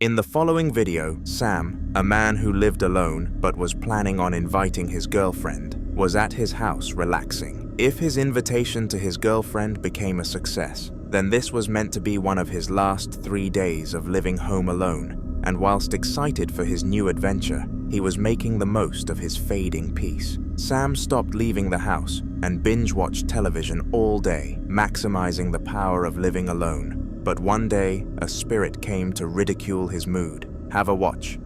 In the following video, Sam, a man who lived alone but was planning on inviting his girlfriend, was at his house relaxing. If his invitation to his girlfriend became a success, then this was meant to be one of his last 3 days of living home alone, and whilst excited for his new adventure, he was making the most of his fading peace. Sam stopped leaving the house and binge-watched television all day, maximizing the power of living alone. But one day, a spirit came to ridicule his mood. Have a watch.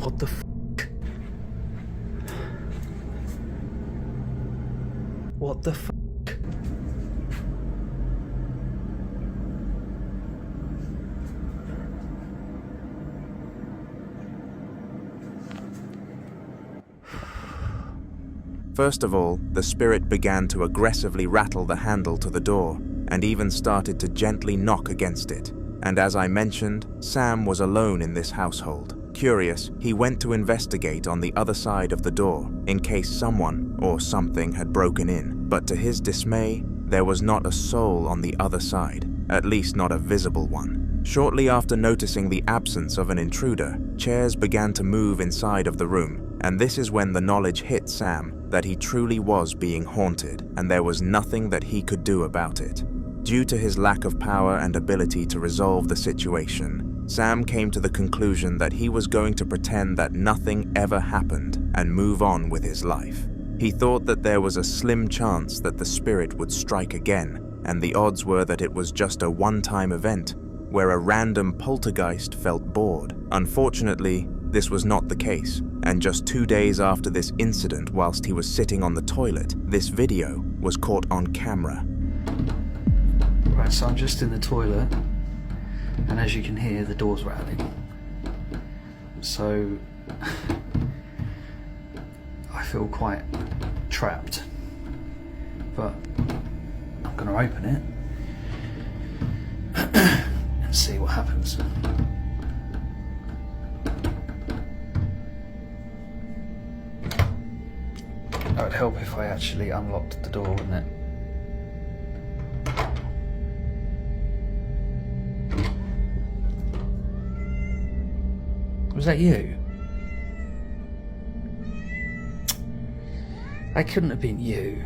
What the f***? What the f***? First of all, the spirit began to aggressively rattle the handle to the door and even started to gently knock against it. And as I mentioned, Sam was alone in this household. Curious, he went to investigate on the other side of the door in case someone or something had broken in, but to his dismay, there was not a soul on the other side, at least not a visible one. Shortly after noticing the absence of an intruder, chairs began to move inside of the room, and this is when the knowledge hit Sam that he truly was being haunted, and there was nothing that he could do about it. Due to his lack of power and ability to resolve the situation, Sam came to the conclusion that he was going to pretend that nothing ever happened and move on with his life. He thought that there was a slim chance that the spirit would strike again, and the odds were that it was just a one-time event where a random poltergeist felt bored. Unfortunately, this was not the case, and just 2 days after this incident, whilst he was sitting on the toilet, this video was caught on camera. Right, so I'm just in the toilet, and as you can hear, the door's rattling. So I feel quite trapped, but I'm gonna open it and see what happens. That would help if I actually unlocked the door, wouldn't it? Was that you? That couldn't have been you.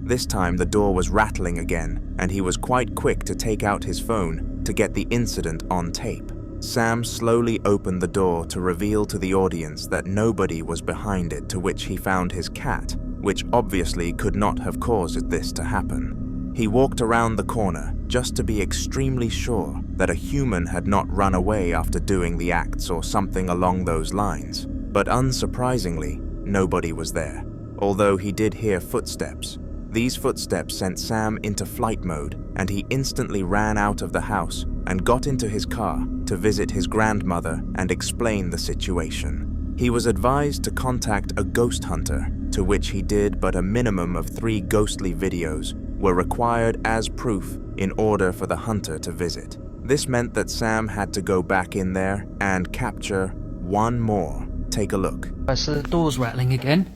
This time the door was rattling again, and he was quite quick to take out his phone to get the incident on tape. Sam slowly opened the door to reveal to the audience that nobody was behind it, to which he found his cat, which obviously could not have caused this to happen. He walked around the corner just to be extremely sure that a human had not run away after doing the acts or something along those lines. But unsurprisingly, nobody was there, although he did hear footsteps. These footsteps sent Sam into flight mode, and he instantly ran out of the house and got into his car to visit his grandmother and explain the situation. He was advised to contact a ghost hunter, to which he did, but a minimum of 3 ghostly videos were required as proof in order for the hunter to visit. This meant that Sam had to go back in there and capture one more. Take a look. Right, so the door's rattling again,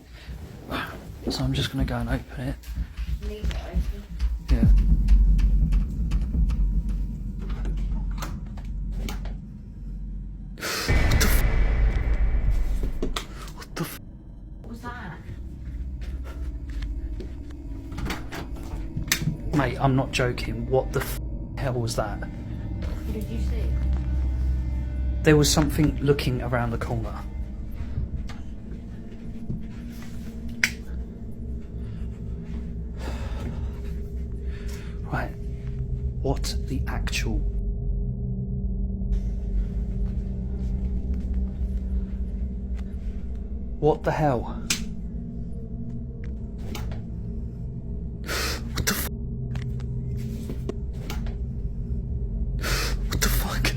so I'm just going to go and open it. Leave it open. Yeah. What the f? What was that? Mate, I'm not joking. What the hell was that? What did you see? There was something looking around the corner. Right. What the actual... What the hell? What the f... What the fuck?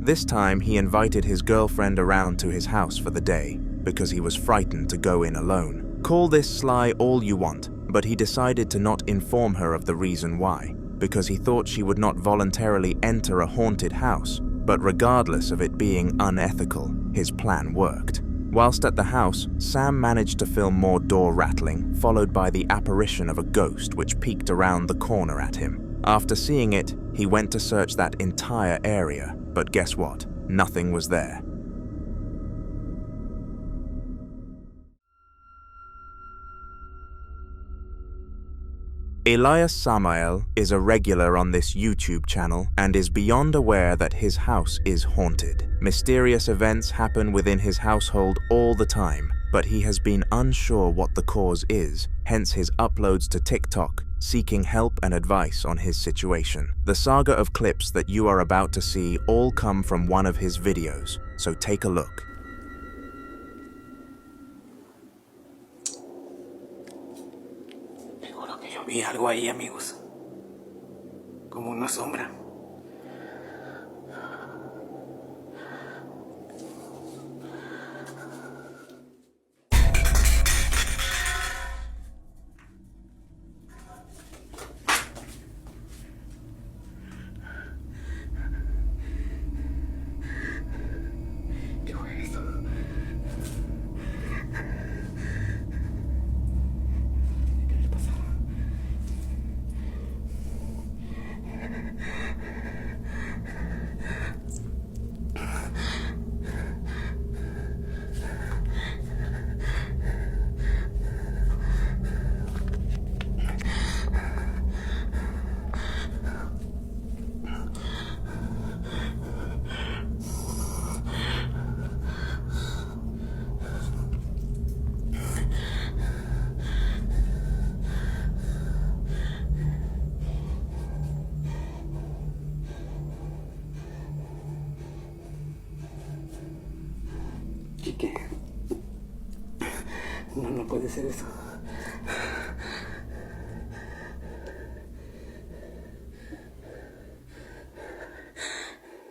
This time, he invited his girlfriend around to his house for the day because he was frightened to go in alone. Call this sly all you want, but he decided to not inform her of the reason why, because he thought she would not voluntarily enter a haunted house, but regardless of it being unethical, his plan worked. Whilst at the house, Sam managed to film more door rattling, followed by the apparition of a ghost which peeked around the corner at him. After seeing it, he went to search that entire area, but guess what? Nothing was there. Elias Samael is a regular on this YouTube channel and is beyond aware that his house is haunted. Mysterious events happen within his household all the time, but he has been unsure what the cause is, hence his uploads to TikTok, seeking help and advice on his situation. The saga of clips that you are about to see all come from one of his videos, so take a look. Seguro que yo vi algo ahí, amigos. Como una sombra. Chique. No, no puede ser eso.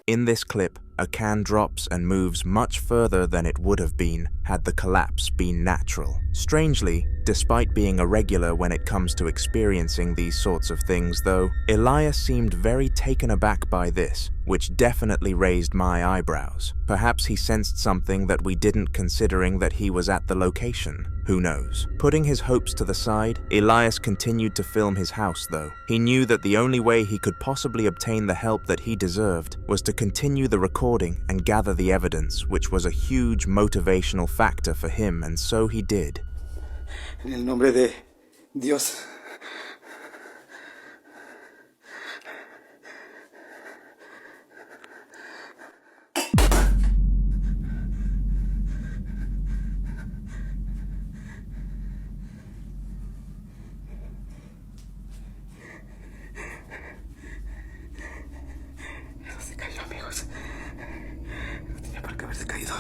In this clip, a can drops and moves much further than it would have been had the collapse been natural. Strangely, despite being a regular when it comes to experiencing these sorts of things though, Elias seemed very taken aback by this, which definitely raised my eyebrows. Perhaps he sensed something that we didn't, considering that he was at the location. Who knows? Putting his hopes to the side, Elias continued to film his house though. He knew that the only way he could possibly obtain the help that he deserved was to continue the recording and gather the evidence, which was a huge motivational factor for him, and so he did. En el nombre de Dios. Eso se cayó, amigos. No tenía por qué haberse caído.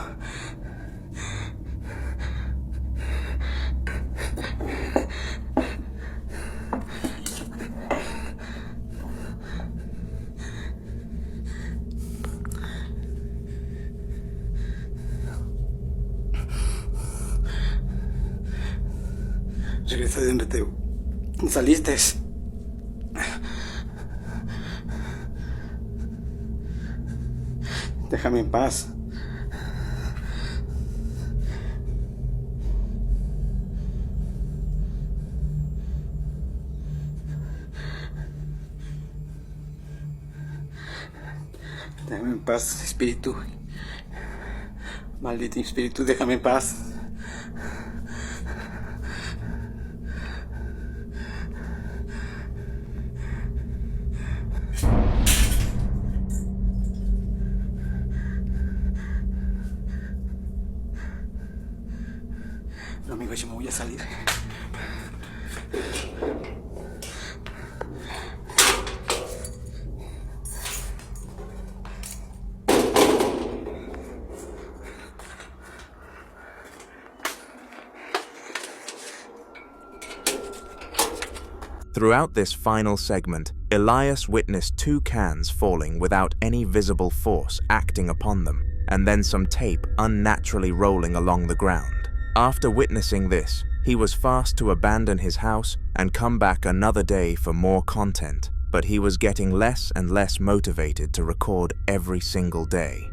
Regresa de donde te saliste. Déjame en paz. Déjame en paz, espíritu. Maldito espíritu, déjame en paz. No, amigo, yo me voy a salir. Throughout this final segment, Elias witnessed 2 cans falling without any visible force acting upon them, and then some tape unnaturally rolling along the ground. After witnessing this, he was fast to abandon his house and come back another day for more content, but he was getting less and less motivated to record every single day.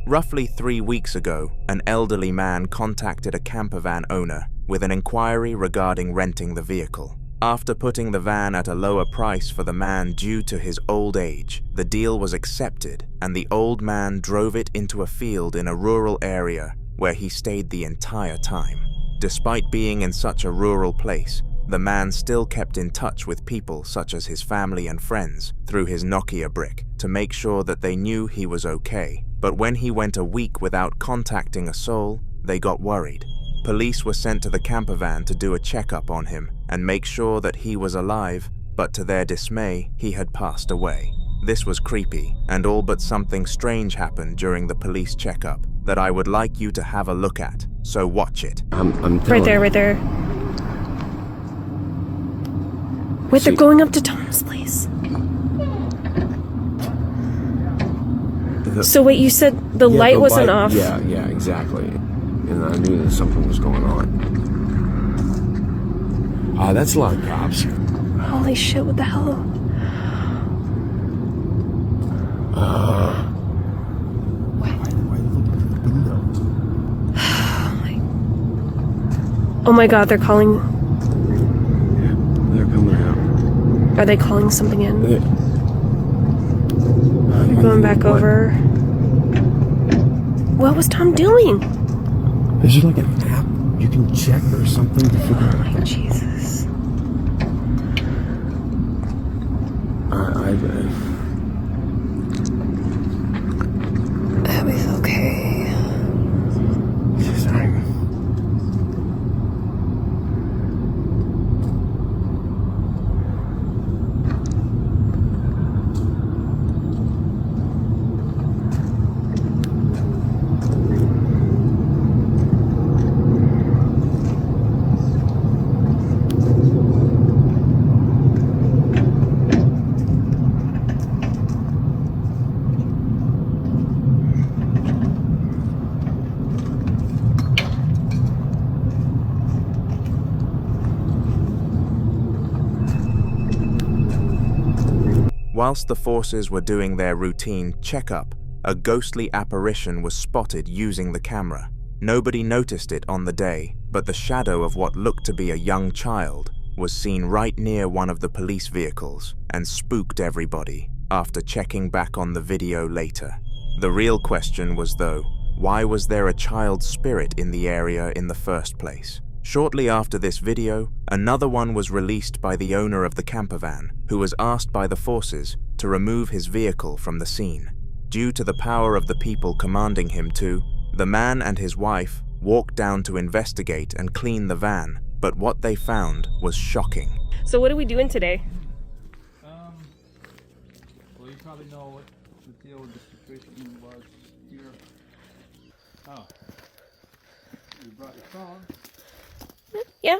Roughly 3 weeks ago, an elderly man contacted a campervan owner with an inquiry regarding renting the vehicle. After putting the van at a lower price for the man due to his old age, the deal was accepted and the old man drove it into a field in a rural area where he stayed the entire time. Despite being in such a rural place, the man still kept in touch with people such as his family and friends through his Nokia brick to make sure that they knew he was okay. But when he went a week without contacting a soul, they got worried. Police were sent to the campervan to do a checkup on him and make sure that he was alive, but to their dismay, he had passed away. This was creepy, and all but something strange happened during the police checkup that I would like you to have a look at, so watch it. I'm right there. Wait, they're going up to Tom's place. So wait, you said the light wasn't off? Yeah, exactly. And I knew that something was going on. That's a lot of cops. Holy shit, what the hell? Why look at the window? Oh my god, they're calling... Yeah, they're coming out. Are they calling something in? They're going back over. What was Tom doing? Is there like an app you can check or something to figure out? Oh my Jesus. Abby's okay. Sorry. Whilst the forces were doing their routine checkup, a ghostly apparition was spotted using the camera. Nobody noticed it on the day, but the shadow of what looked to be a young child was seen right near one of the police vehicles and spooked everybody after checking back on the video later. The real question was though, why was there a child spirit in the area in the first place? Shortly after this video, another one was released by the owner of the campervan, who was asked by the forces to remove his vehicle from the scene. Due to the power of the people commanding him to, the man and his wife walked down to investigate and clean the van, but what they found was shocking. So what are we doing today? Well, you probably know what the deal with the situation was here. Oh. You brought your phone. Yeah.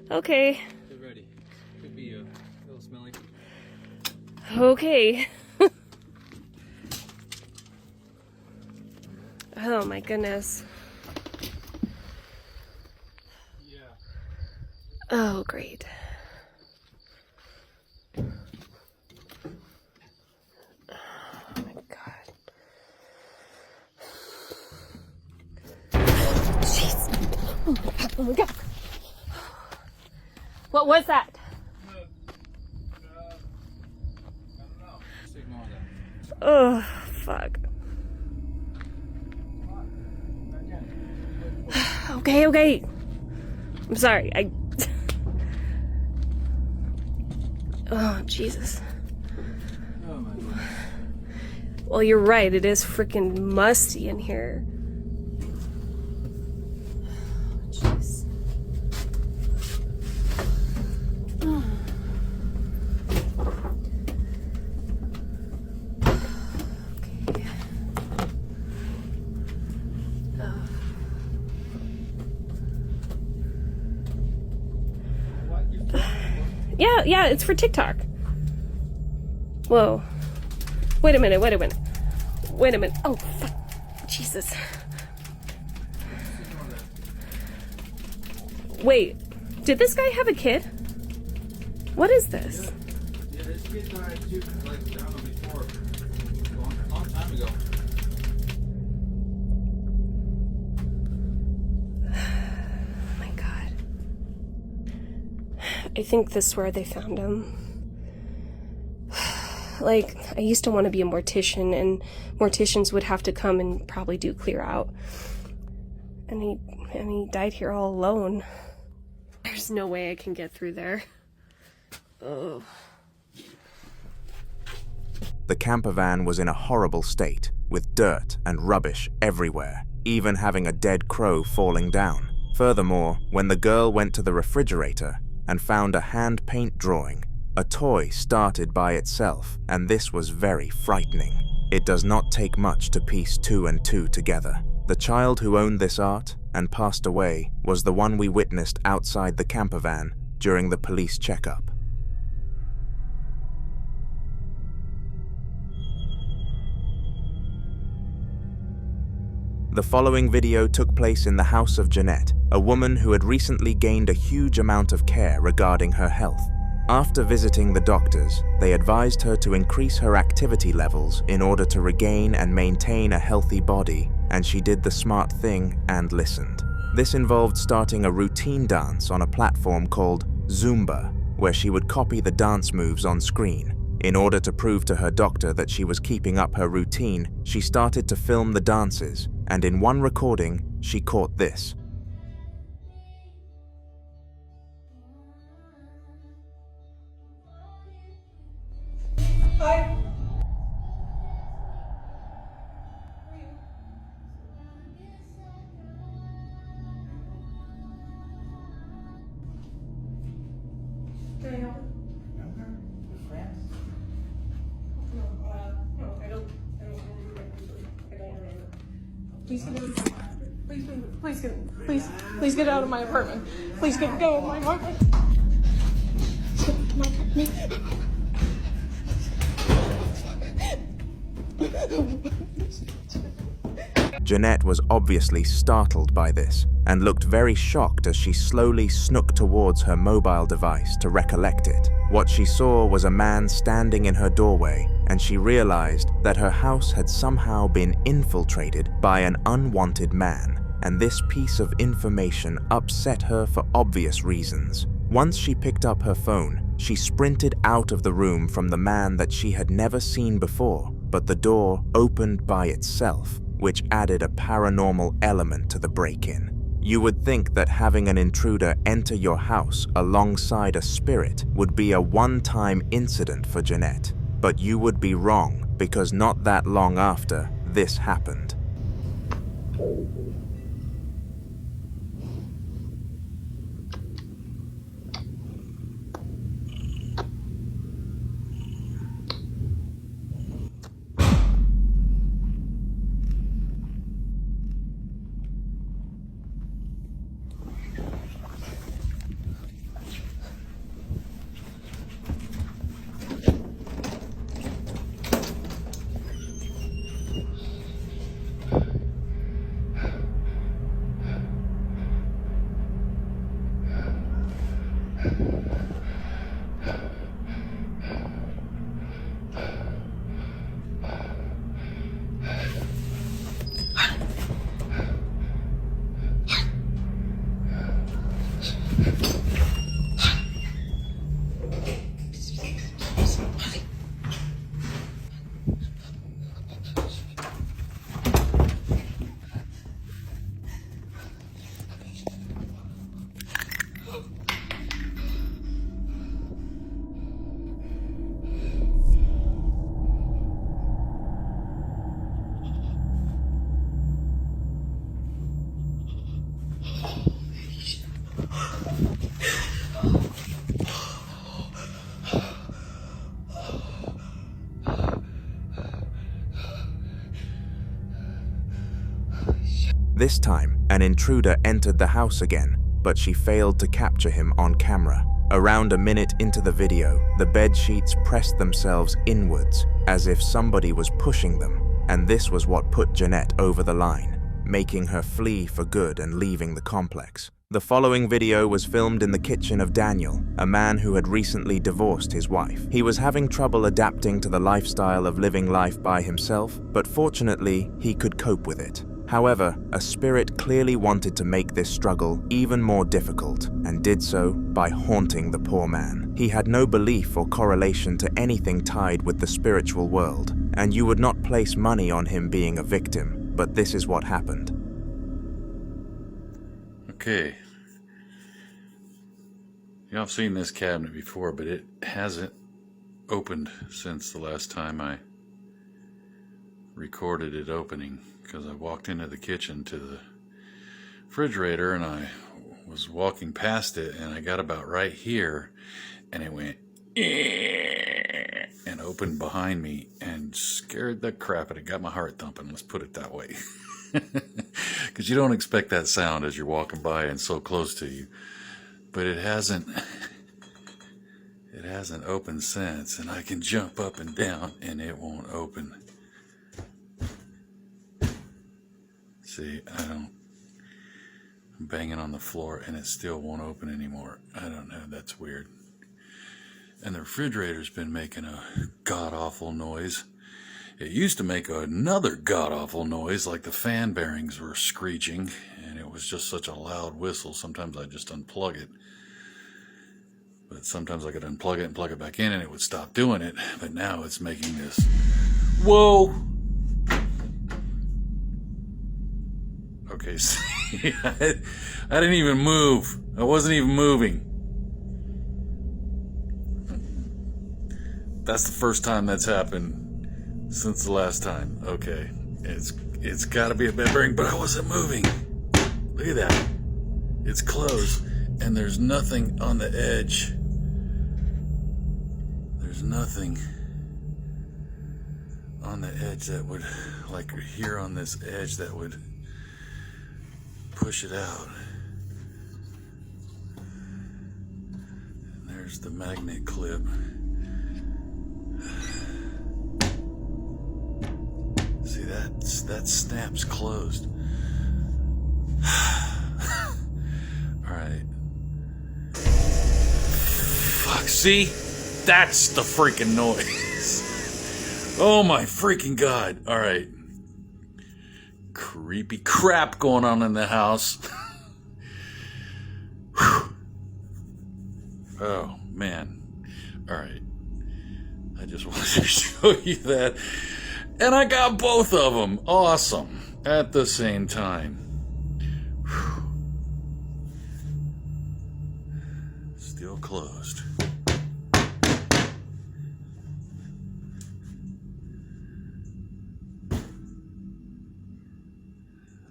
Okay. Get ready. Could be a little smelly. Okay. Oh my goodness. Yeah. Oh, great. Oh my God. Jeez. Oh my god. What was that? Oh, fuck. Okay. I'm sorry. Oh, Jesus. Well, you're right. It is freaking musty in here. Jeez. Yeah, it's for TikTok. Whoa. Wait a minute. Oh, fuck. Jesus. Wait, did this guy have a kid? What is this? Yeah, this kid died too, like, I don't know, before. A long time ago. Oh my god. I think this is where they found him. Like, I used to want to be a mortician, and morticians would have to come and probably do clear out. And he died here all alone. There's no way I can get through there. Oh. The camper van was in a horrible state, with dirt and rubbish everywhere, even having a dead crow falling down. Furthermore, when the girl went to the refrigerator and found a hand paint drawing, a toy started by itself, and this was very frightening. It does not take much to piece 2 and 2 together. The child who owned this art and passed away was the one we witnessed outside the camper van during the police checkup. The following video took place in the house of Janette, a woman who had recently gained a huge amount of care regarding her health. After visiting the doctors, they advised her to increase her activity levels in order to regain and maintain a healthy body, and she did the smart thing and listened. This involved starting a routine dance on a platform called Zumba, where she would copy the dance moves on screen. In order to prove to her doctor that she was keeping up her routine, she started to film the dances, and in one recording, she caught this. Hi. Can I help? No, I don't remember. Please get out. Please get out of my apartment. Please get out of my apartment. Janette was obviously startled by this and looked very shocked as she slowly snooked towards her mobile device to recollect it. What she saw was a man standing in her doorway, and she realized that her house had somehow been infiltrated by an unwanted man, and this piece of information upset her for obvious reasons. Once she picked up her phone, she sprinted out of the room from the man that she had never seen before, but the door opened by itself, which added a paranormal element to the break-in. You would think that having an intruder enter your house alongside a spirit would be a one-time incident for Janette, but you would be wrong, because not that long after, this happened. This time, an intruder entered the house again, but she failed to capture him on camera. Around a minute into the video, the bed sheets pressed themselves inwards, as if somebody was pushing them, and this was what put Janette over the line, making her flee for good and leaving the complex. The following video was filmed in the kitchen of Daniel, a man who had recently divorced his wife. He was having trouble adapting to the lifestyle of living life by himself, but fortunately, he could cope with it. However, a spirit clearly wanted to make this struggle even more difficult, and did so by haunting the poor man. He had no belief or correlation to anything tied with the spiritual world, and you would not place money on him being a victim, but this is what happened. Okay. Yeah, I've seen this cabinet before, but it hasn't opened since the last time I recorded it opening, because I walked into the kitchen to the refrigerator and I was walking past it and I got about right here and it went and opened behind me and scared the crap out of it. Got my heart thumping, let's put it that way. Because you don't expect that sound as you're walking by and so close to you. But it hasn't opened since, and I can jump up and down and it won't open. See, I'm banging on the floor and it still won't open anymore. I don't know, that's weird. And the refrigerator's been making a god-awful noise. It used to make another god-awful noise, like the fan bearings were screeching, and it was just such a loud whistle. Sometimes I just unplug it. But sometimes I could unplug it and plug it back in and it would stop doing it. But now it's making this, whoa! Okay, see, I didn't even move. I wasn't even moving. That's the first time that's happened since the last time. Okay, it's got to be a bed bearing, but I wasn't moving. Look at that. It's closed, and there's nothing on the edge. There's nothing on the edge that would, like here on this edge, that would push it out. And there's the magnet clip. See, that snap's closed. Alright. Fuck, see? That's the freaking noise. Oh my freaking god. Alright. Creepy crap going on in the house. Oh, man. Alright. I just wanted to show you that. And I got both of them. Awesome. At the same time. Still closed.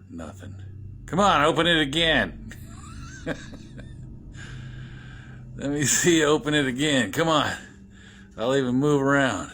Nothing. Come on, open it again. Let me see you open it again. Come on. I'll even move around.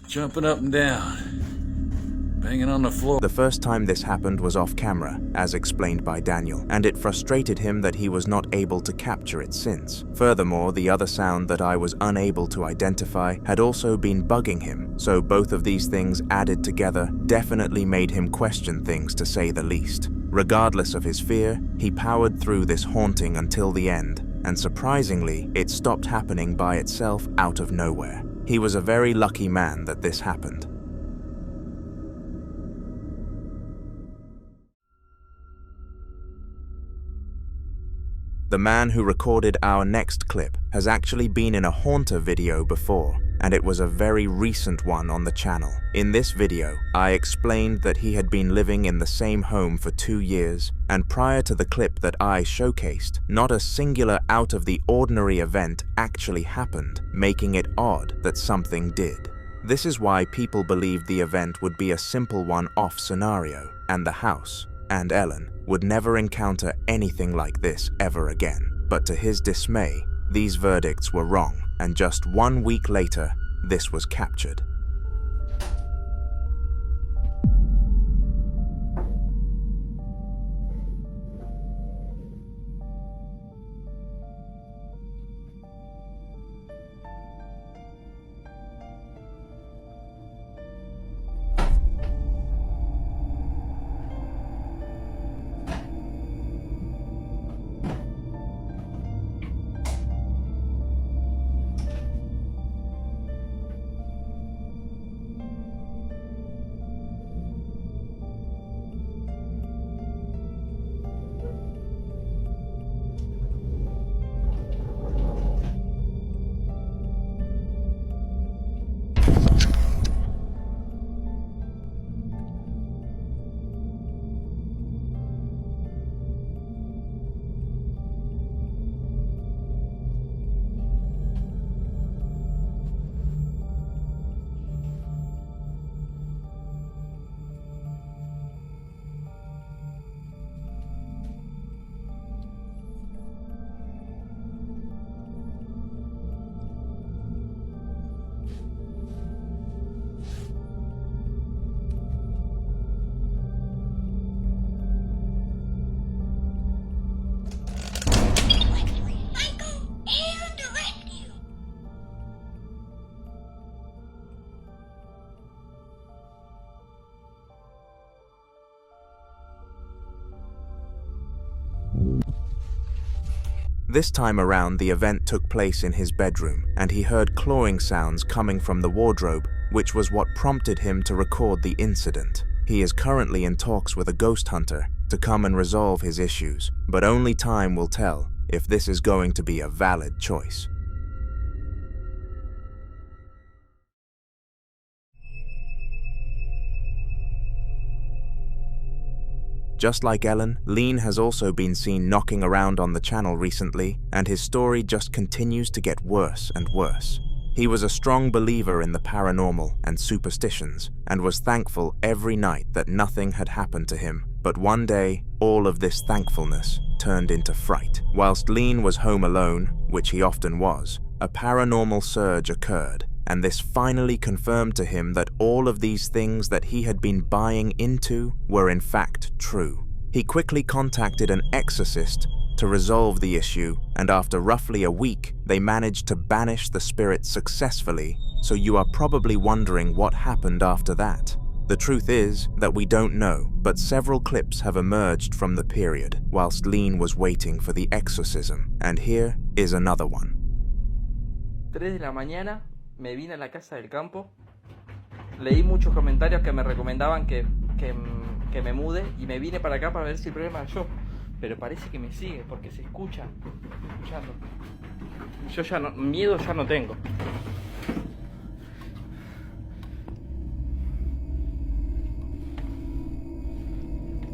Jumping up and down. Banging on the floor. The first time this happened was off camera, as explained by Daniel, and it frustrated him that he was not able to capture it since. Furthermore, the other sound that I was unable to identify had also been bugging him, so both of these things added together definitely made him question things, to say the least. Regardless of his fear, he powered through this haunting until the end, and surprisingly, it stopped happening by itself out of nowhere. He was a very lucky man that this happened. The man who recorded our next clip has actually been in a haunter video before, and it was a very recent one on the channel. In this video, I explained that he had been living in the same home for 2 years, and prior to the clip that I showcased, not a singular out-of-the-ordinary event actually happened, making it odd that something did. This is why people believed the event would be a simple one-off scenario, and the house, and Ellen, would never encounter anything like this ever again. But to his dismay, these verdicts were wrong, and just 1 week later, this was captured. This time around, the event took place in his bedroom, and he heard clawing sounds coming from the wardrobe, which was what prompted him to record the incident. He is currently in talks with a ghost hunter to come and resolve his issues, but only time will tell if this is going to be a valid choice. Just like Ellen, Lean has also been seen knocking around on the channel recently, and his story just continues to get worse and worse. He was a strong believer in the paranormal and superstitions, and was thankful every night that nothing had happened to him. But one day, all of this thankfulness turned into fright. Whilst Lean was home alone, which he often was, a paranormal surge occurred, and this finally confirmed to him that all of these things that he had been buying into were in fact true. He quickly contacted an exorcist to resolve the issue, and after roughly a week, they managed to banish the spirit successfully, so you are probably wondering what happened after that. The truth is that we don't know, but several clips have emerged from the period whilst Lean was waiting for the exorcism, and here is another one. 3 de la mañana, me vine a la casa del campo, leí muchos comentarios que me recomendaban que me mude y me vine para acá para ver si el problema era yo, pero parece que me sigue porque se escucha, escuchando. Yo ya no, miedo ya no tengo.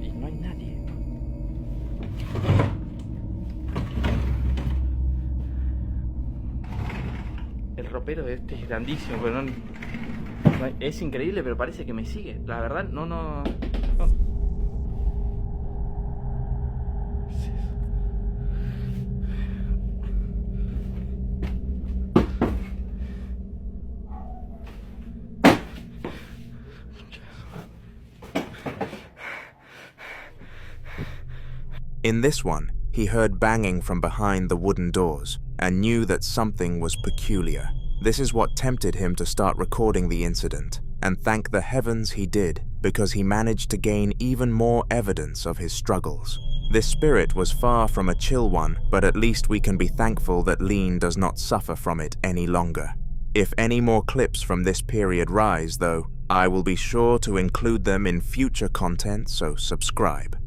Y no hay nadie. El ropero de este es grandísimo, pero no, es increíble, pero parece que me sigue. La verdad, no. In this one, he heard banging from behind the wooden doors and knew that something was peculiar. This is what tempted him to start recording the incident, and thank the heavens he did, because he managed to gain even more evidence of his struggles. This spirit was far from a chill one, but at least we can be thankful that Lean does not suffer from it any longer. If any more clips from this period rise, though, I will be sure to include them in future content, so subscribe.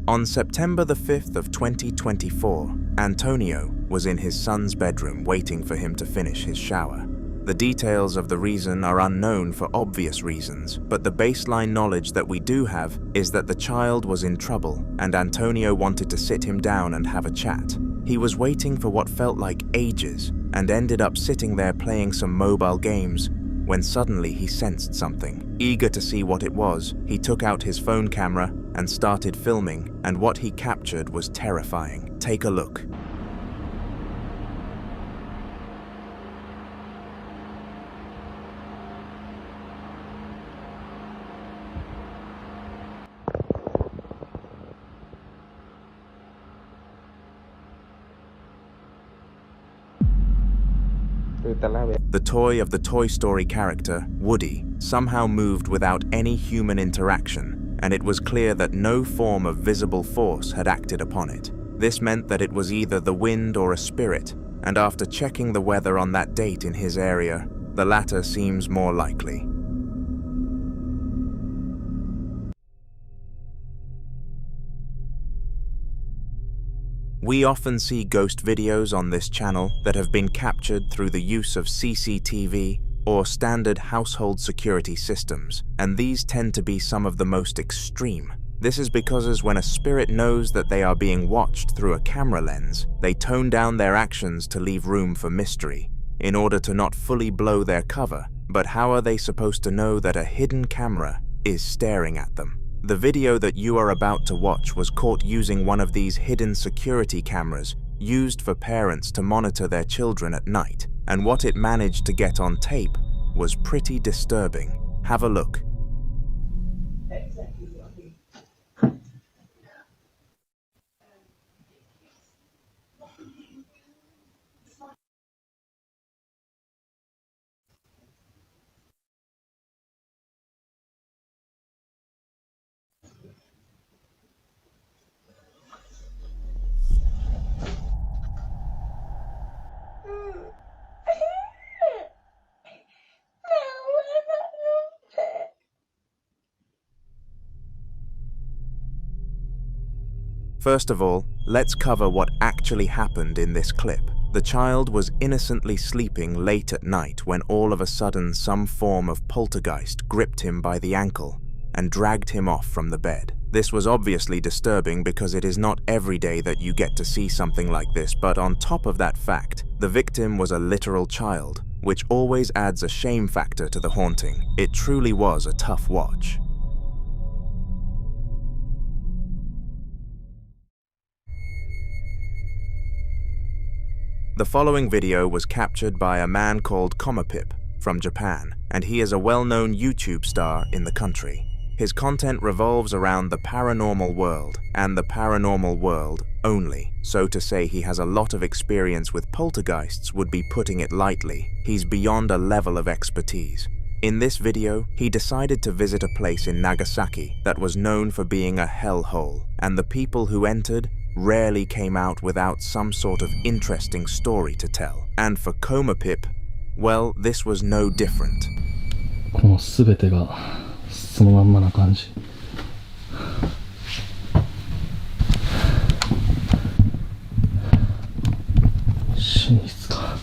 On September the 5th of 2024, Antonio was in his son's bedroom waiting for him to finish his shower. The details of the reason are unknown for obvious reasons, but the baseline knowledge that we do have is that the child was in trouble and Antonio wanted to sit him down and have a chat. He was waiting for what felt like ages and ended up sitting there playing some mobile games when suddenly he sensed something. Eager to see what it was, he took out his phone camera and started filming, and what he captured was terrifying. Take a look. The toy of the Toy Story character, Woody, somehow moved without any human interaction, and it was clear that no form of visible force had acted upon it. This meant that it was either the wind or a spirit, and after checking the weather on that date in his area, the latter seems more likely. We often see ghost videos on this channel that have been captured through the use of CCTV or standard household security systems, and these tend to be some of the most extreme. This is because when a spirit knows that they are being watched through a camera lens, they tone down their actions to leave room for mystery, in order to not fully blow their cover. But how are they supposed to know that a hidden camera is staring at them? The video that you are about to watch was caught using one of these hidden security cameras used for parents to monitor their children at night, and what it managed to get on tape was pretty disturbing. Have a look. First of all, let's cover what actually happened in this clip. The child was innocently sleeping late at night when all of a sudden some form of poltergeist gripped him by the ankle and dragged him off from the bed. This was obviously disturbing because it is not every day that you get to see something like this, but on top of that fact, the victim was a literal child, which always adds a shame factor to the haunting. It truly was a tough watch. The following video was captured by a man called Koma Pip from Japan, and he is a well-known YouTube star in the country. His content revolves around the paranormal world, and the paranormal world only. So to say he has a lot of experience with poltergeists would be putting it lightly. He's beyond a level of expertise. In this video, he decided to visit a place in Nagasaki that was known for being a hellhole, and the people who entered rarely came out without some sort of interesting story to tell. And for Koma Pip, well, this was no different. この全てがそのまんまな感じ。寝室か。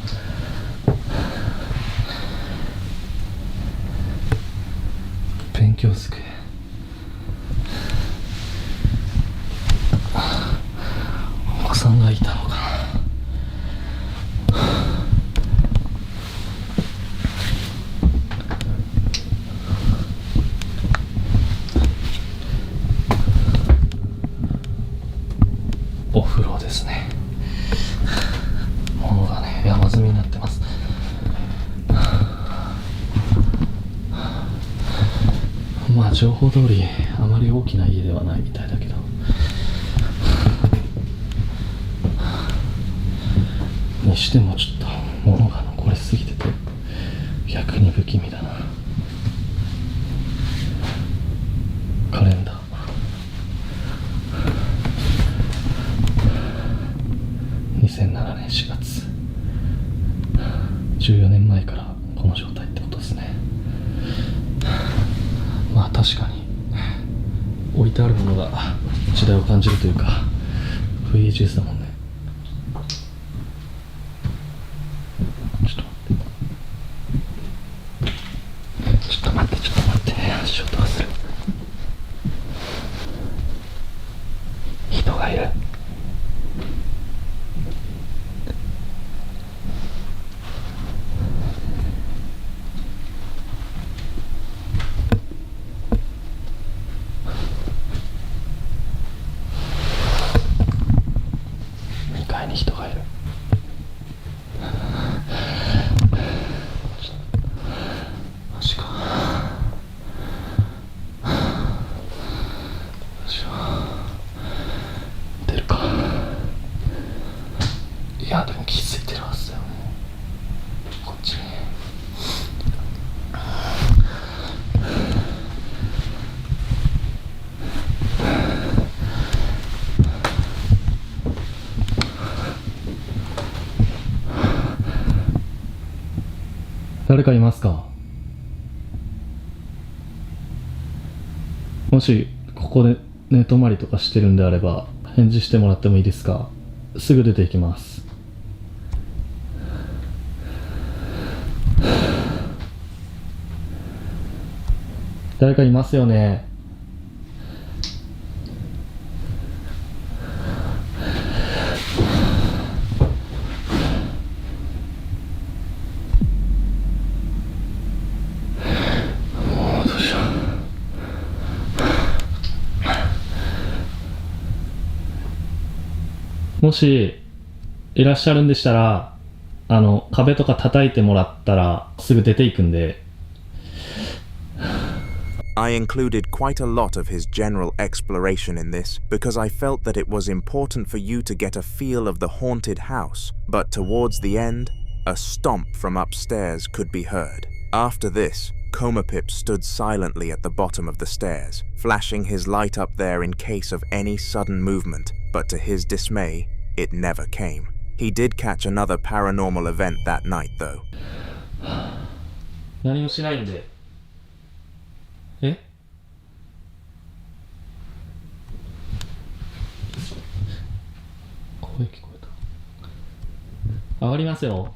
勉強机。お子さんがいたのかな。お風呂ですね。物がね、山積みになってます。まあ情報通りあまり大きな家ではないみたいだけど、にしてもちょっと物が残りすぎてて逆に不気味だな。カレンダー、2007年4月、14年前からこの状態ってことですね。まあ確かに置いてあるものが時代を感じるというか VHS だもんね。ちょっと待って足音がする。人がいる。2階に人がいる。マジか。どうしよう。出るか。いやでも気づいてるはずだよね。こっちに。誰かいますか？もしここで寝泊まりとかしてるんであれば返事してもらってもいいですか？すぐ出ていきます。誰かいますよね？もしいらっしゃるんでしたら、壁とか叩いてもらったらすぐ出ていくんで。I included quite a lot of his general exploration in this because I felt that it was important for you to get a feel of the haunted house, but towards the end, a stomp from upstairs could be heard. After this, Koma Pip stood silently at the bottom of the stairs, flashing his light up there in case of any sudden movement, but to his dismay, it never came. He did catch another paranormal event that night, though. 何もしないんで。え？声聞こえた。上がりますよ。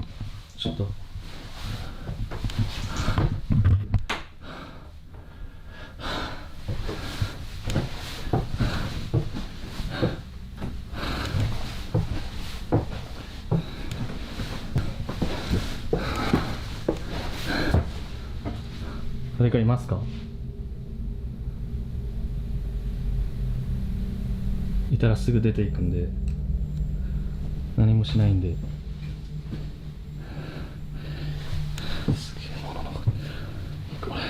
ちょっと。誰かいますか？いたらすぐ出ていくんで、何もしないんで。すげえものなのかこれ。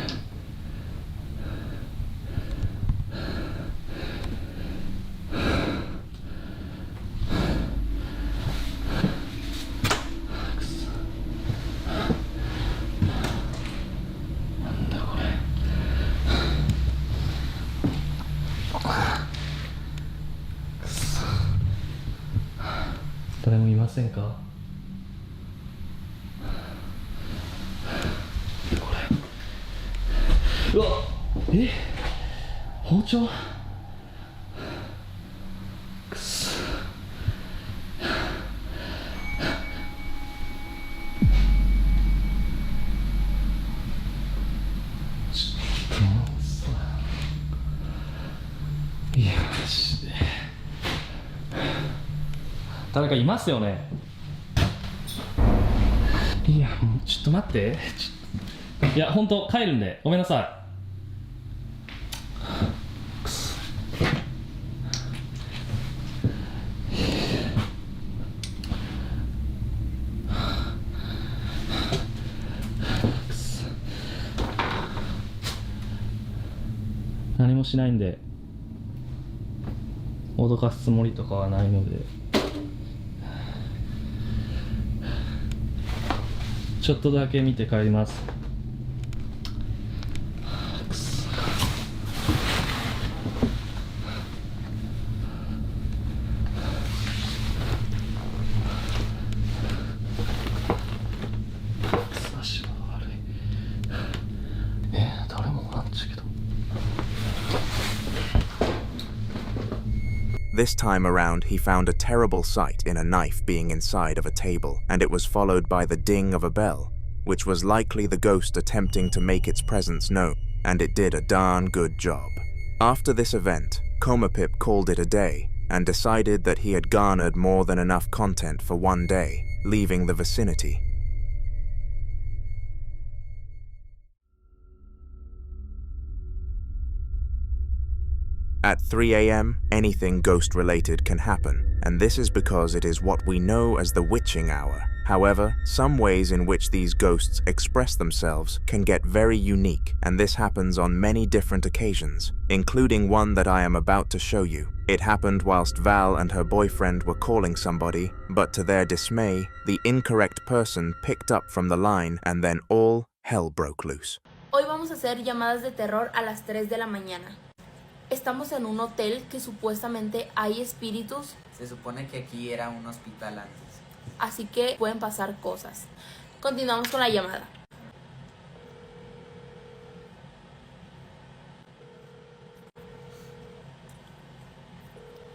誰もいませんか？これ。うわっ、包丁？くそ。ちょっともうさ、いやマジで誰かいますよね。いやもうちょっと待って、いや本当帰るんでごめんなさい。くそ。何もしないんで、脅かすつもりとかはないので、ちょっとだけ見て帰ります。くそ。足が悪い。誰もなんちゅうけど。This time around, he found a terrible sight in a knife being inside of a table, and it was followed by the ding of a bell, which was likely the ghost attempting to make its presence known, and it did a darn good job. After this event, Koma Pip called it a day, and decided that he had garnered more than enough content for one day, leaving the vicinity. At 3 a.m., anything ghost-related can happen, and this is because it is what we know as the witching hour. However, some ways in which these ghosts express themselves can get very unique, and this happens on many different occasions, including one that I am about to show you. It happened whilst Val and her boyfriend were calling somebody, but to their dismay, the incorrect person picked up from the line and then all hell broke loose. Hoy vamos a hacer llamadas de terror a las 3 de la mañana. Estamos en un hotel que supuestamente hay espíritus. Se supone que aquí era un hospital antes. Así que pueden pasar cosas. Continuamos con la llamada.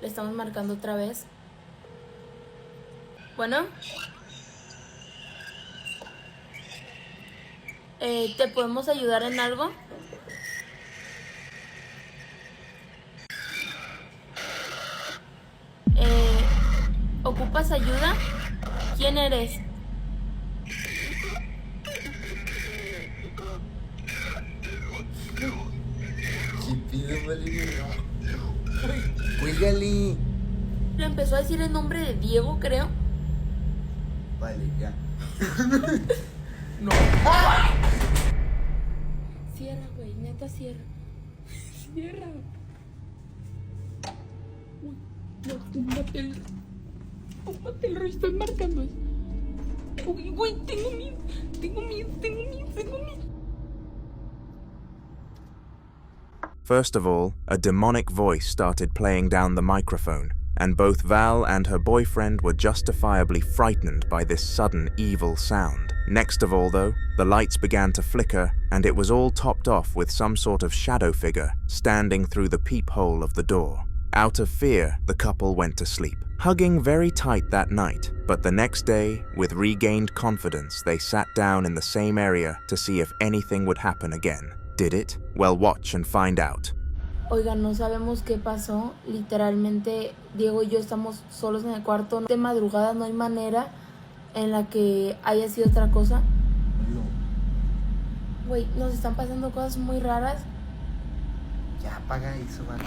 Le estamos marcando otra vez. Bueno. ¿Te podemos ayudar en algo? ¿Ocupas ayuda? ¿Quién eres? ¿Qué pido, Valentina? ¡Cuélgale! Le empezó a decir el nombre de Diego, creo. Vale, ya. No. Cierra, güey, neta, cierra. Cierra. Uy, no, túmbate el rollo, estoy marcando eso. Uy, güey, tengo miedo. First of all, a demonic voice started playing down the microphone, and both Val and her boyfriend were justifiably frightened by this sudden evil sound. Next of all, though, the lights began to flicker, and it was all topped off with some sort of shadow figure standing through the peephole of the door. Out of fear, the couple went to sleep. hugging very tight that night, but the next day, with regained confidence, they sat down in the same area to see if anything would happen again. Did it? Well, watch and find out. Oigan, no sabemos qué pasó. Literalmente, Diego y yo estamos solos en el cuarto. De madrugada no hay manera en la que haya sido otra cosa. Güey, nos están pasando cosas muy raras. Ya apaga eso, vale.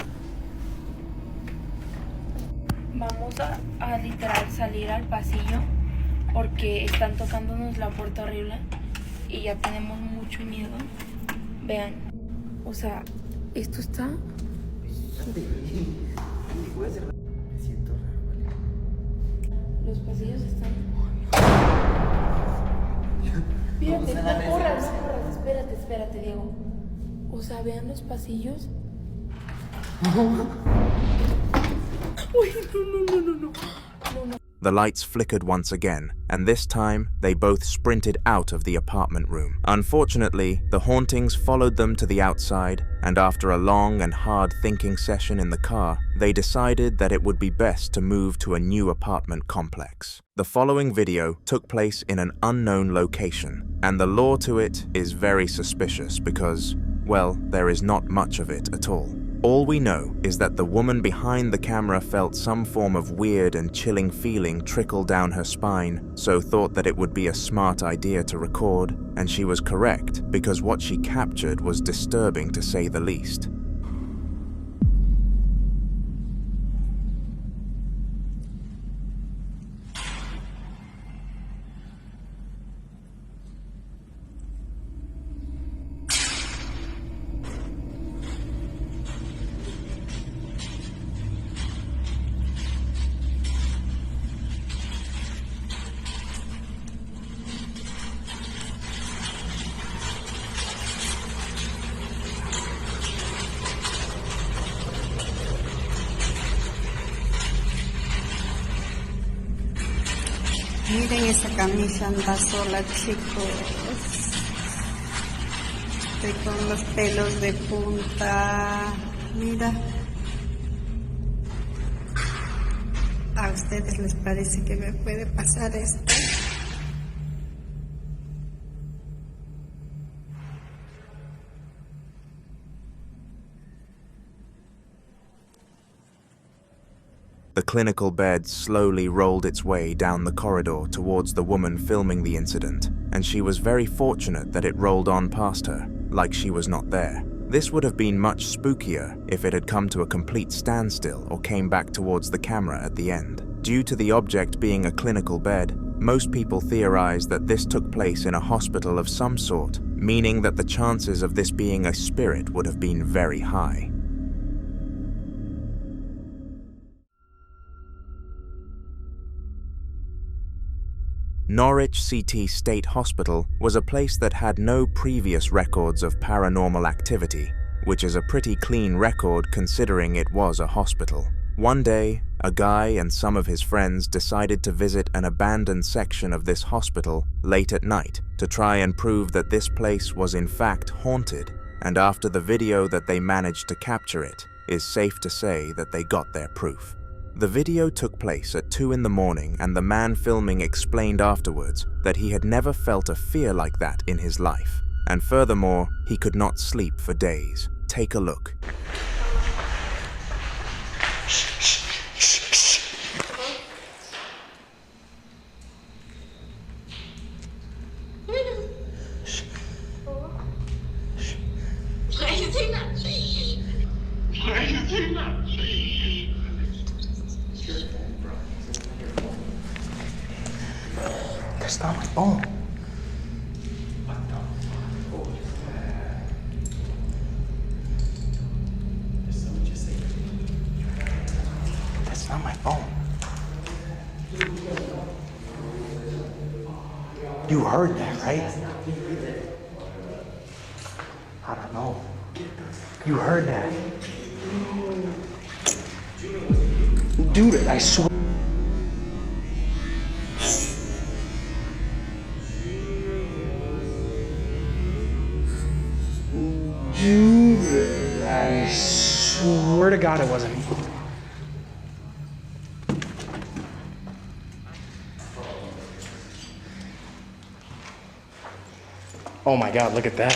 Vamos a literal salir al pasillo porque están tocándonos la puerta horrible y ya tenemos mucho miedo. Vean, o sea, esto está... Me siento raro, vale. Los pasillos están... Fíjate, no corras, espérate, Diego. O sea, vean los pasillos. Uy, no. The lights flickered once again, and this time they both sprinted out of the apartment room. Unfortunately, the hauntings followed them to the outside, and after a long and hard thinking session in the car, they decided that it would be best to move to a new apartment complex. The following video took place in an unknown location, and the lore to it is very suspicious because, well, there is not much of it at all. All we know is that the woman behind the camera felt some form of weird and chilling feeling trickle down her spine, so thought that it would be a smart idea to record, and she was correct because what she captured was disturbing to say the least. Miren, esa camisa anda sola, chicos. Estoy con los pelos de punta. Mira. ¿A ustedes les parece que me puede pasar esto? The clinical bed slowly rolled its way down the corridor towards the woman filming the incident, and she was very fortunate that it rolled on past her, like she was not there. This would have been much spookier if it had come to a complete standstill or came back towards the camera at the end. Due to the object being a clinical bed, most people theorize that this took place in a hospital of some sort, meaning that the chances of this being a spirit would have been very high. Norwich CT State Hospital was a place that had no previous records of paranormal activity, which is a pretty clean record considering it was a hospital. One day, a guy and some of his friends decided to visit an abandoned section of this hospital late at night to try and prove that this place was in fact haunted, and after the video that they managed to capture it, is safe to say that they got their proof. The video took place at 2 in the morning, and the man filming explained afterwards that he had never felt a fear like that in his life, and furthermore, he could not sleep for days. Take a look. That's not my phone. That's not my phone. You heard that, right? I don't know. You heard that. Dude, I swear. Dude, I swear to God it wasn't me. Oh my god, look at that.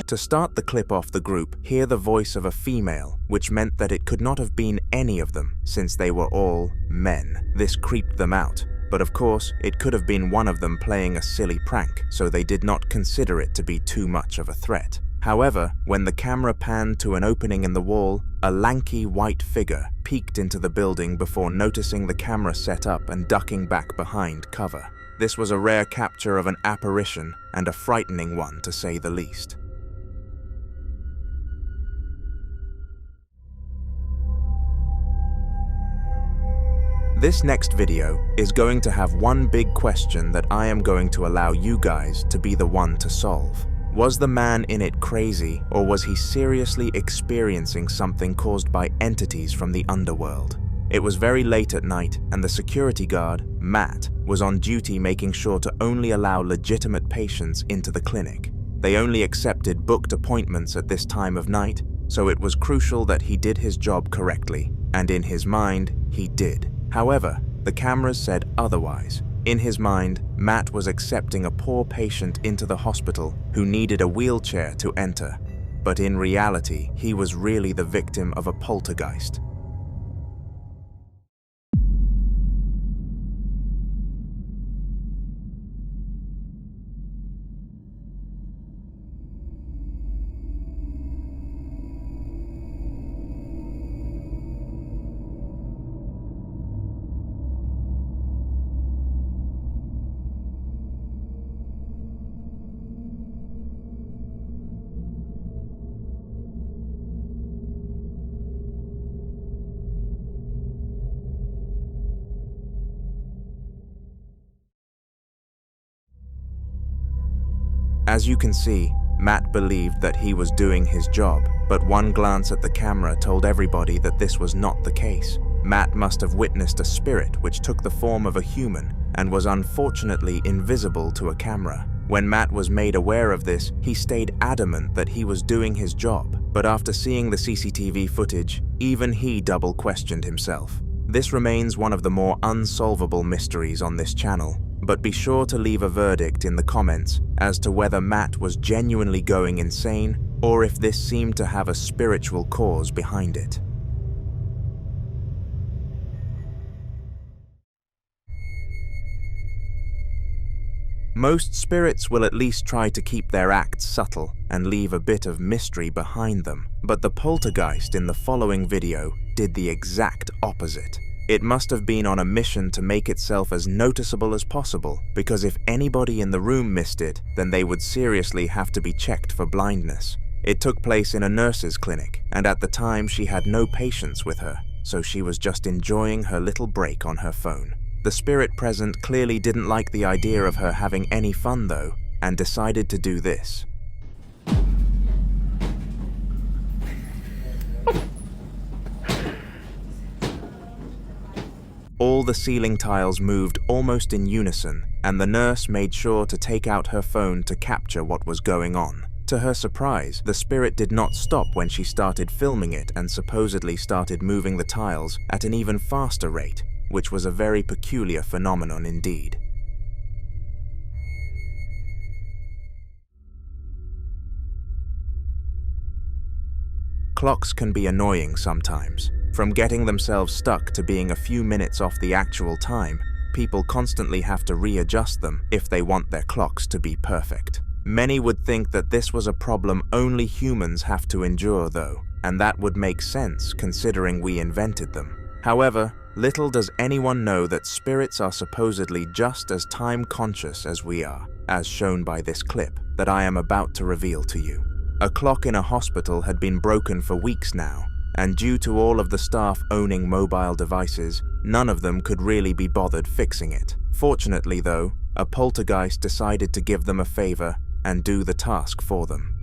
To start the clip off, the group hear the voice of a female, which meant that it could not have been any of them, since they were all men. This creeped them out, but of course, it could have been one of them playing a silly prank, so they did not consider it to be too much of a threat. However, when the camera panned to an opening in the wall, a lanky white figure peeked into the building before noticing the camera set up and ducking back behind cover. This was a rare capture of an apparition, and a frightening one to say the least. This next video is going to have one big question that I am going to allow you guys to be the one to solve. Was the man in it crazy, or was he seriously experiencing something caused by entities from the underworld? It was very late at night, and the security guard, Matt, was on duty making sure to only allow legitimate patients into the clinic. They only accepted booked appointments at this time of night, so it was crucial that he did his job correctly, and in his mind, he did. However, the cameras said otherwise. In his mind, Matt was accepting a poor patient into the hospital who needed a wheelchair to enter. But in reality, he was really the victim of a poltergeist. As you can see, Matt believed that he was doing his job, but one glance at the camera told everybody that this was not the case. Matt must have witnessed a spirit which took the form of a human and was unfortunately invisible to a camera. When Matt was made aware of this, he stayed adamant that he was doing his job, but after seeing the CCTV footage, even he double-questioned himself. This remains one of the more unsolvable mysteries on this channel, but be sure to leave a verdict in the comments as to whether Matt was genuinely going insane or if this seemed to have a spiritual cause behind it. Most spirits will at least try to keep their acts subtle and leave a bit of mystery behind them, but the poltergeist in the following video did the exact opposite. It must have been on a mission to make itself as noticeable as possible, because if anybody in the room missed it, then they would seriously have to be checked for blindness. It took place in a nurse's clinic, and at the time she had no patients with her, so she was just enjoying her little break on her phone. The spirit present clearly didn't like the idea of her having any fun though, and decided to do this. All the ceiling tiles moved almost in unison, and the nurse made sure to take out her phone to capture what was going on. To her surprise, the spirit did not stop when she started filming it and supposedly started moving the tiles at an even faster rate, which was a very peculiar phenomenon indeed. Clocks can be annoying sometimes. From getting themselves stuck to being a few minutes off the actual time, people constantly have to readjust them if they want their clocks to be perfect. Many would think that this was a problem only humans have to endure though, and that would make sense considering we invented them. However, little does anyone know that spirits are supposedly just as time-conscious as we are, as shown by this clip that I am about to reveal to you. A clock in a hospital had been broken for weeks now, and due to all of the staff owning mobile devices, none of them could really be bothered fixing it. Fortunately though, a poltergeist decided to give them a favor and do the task for them.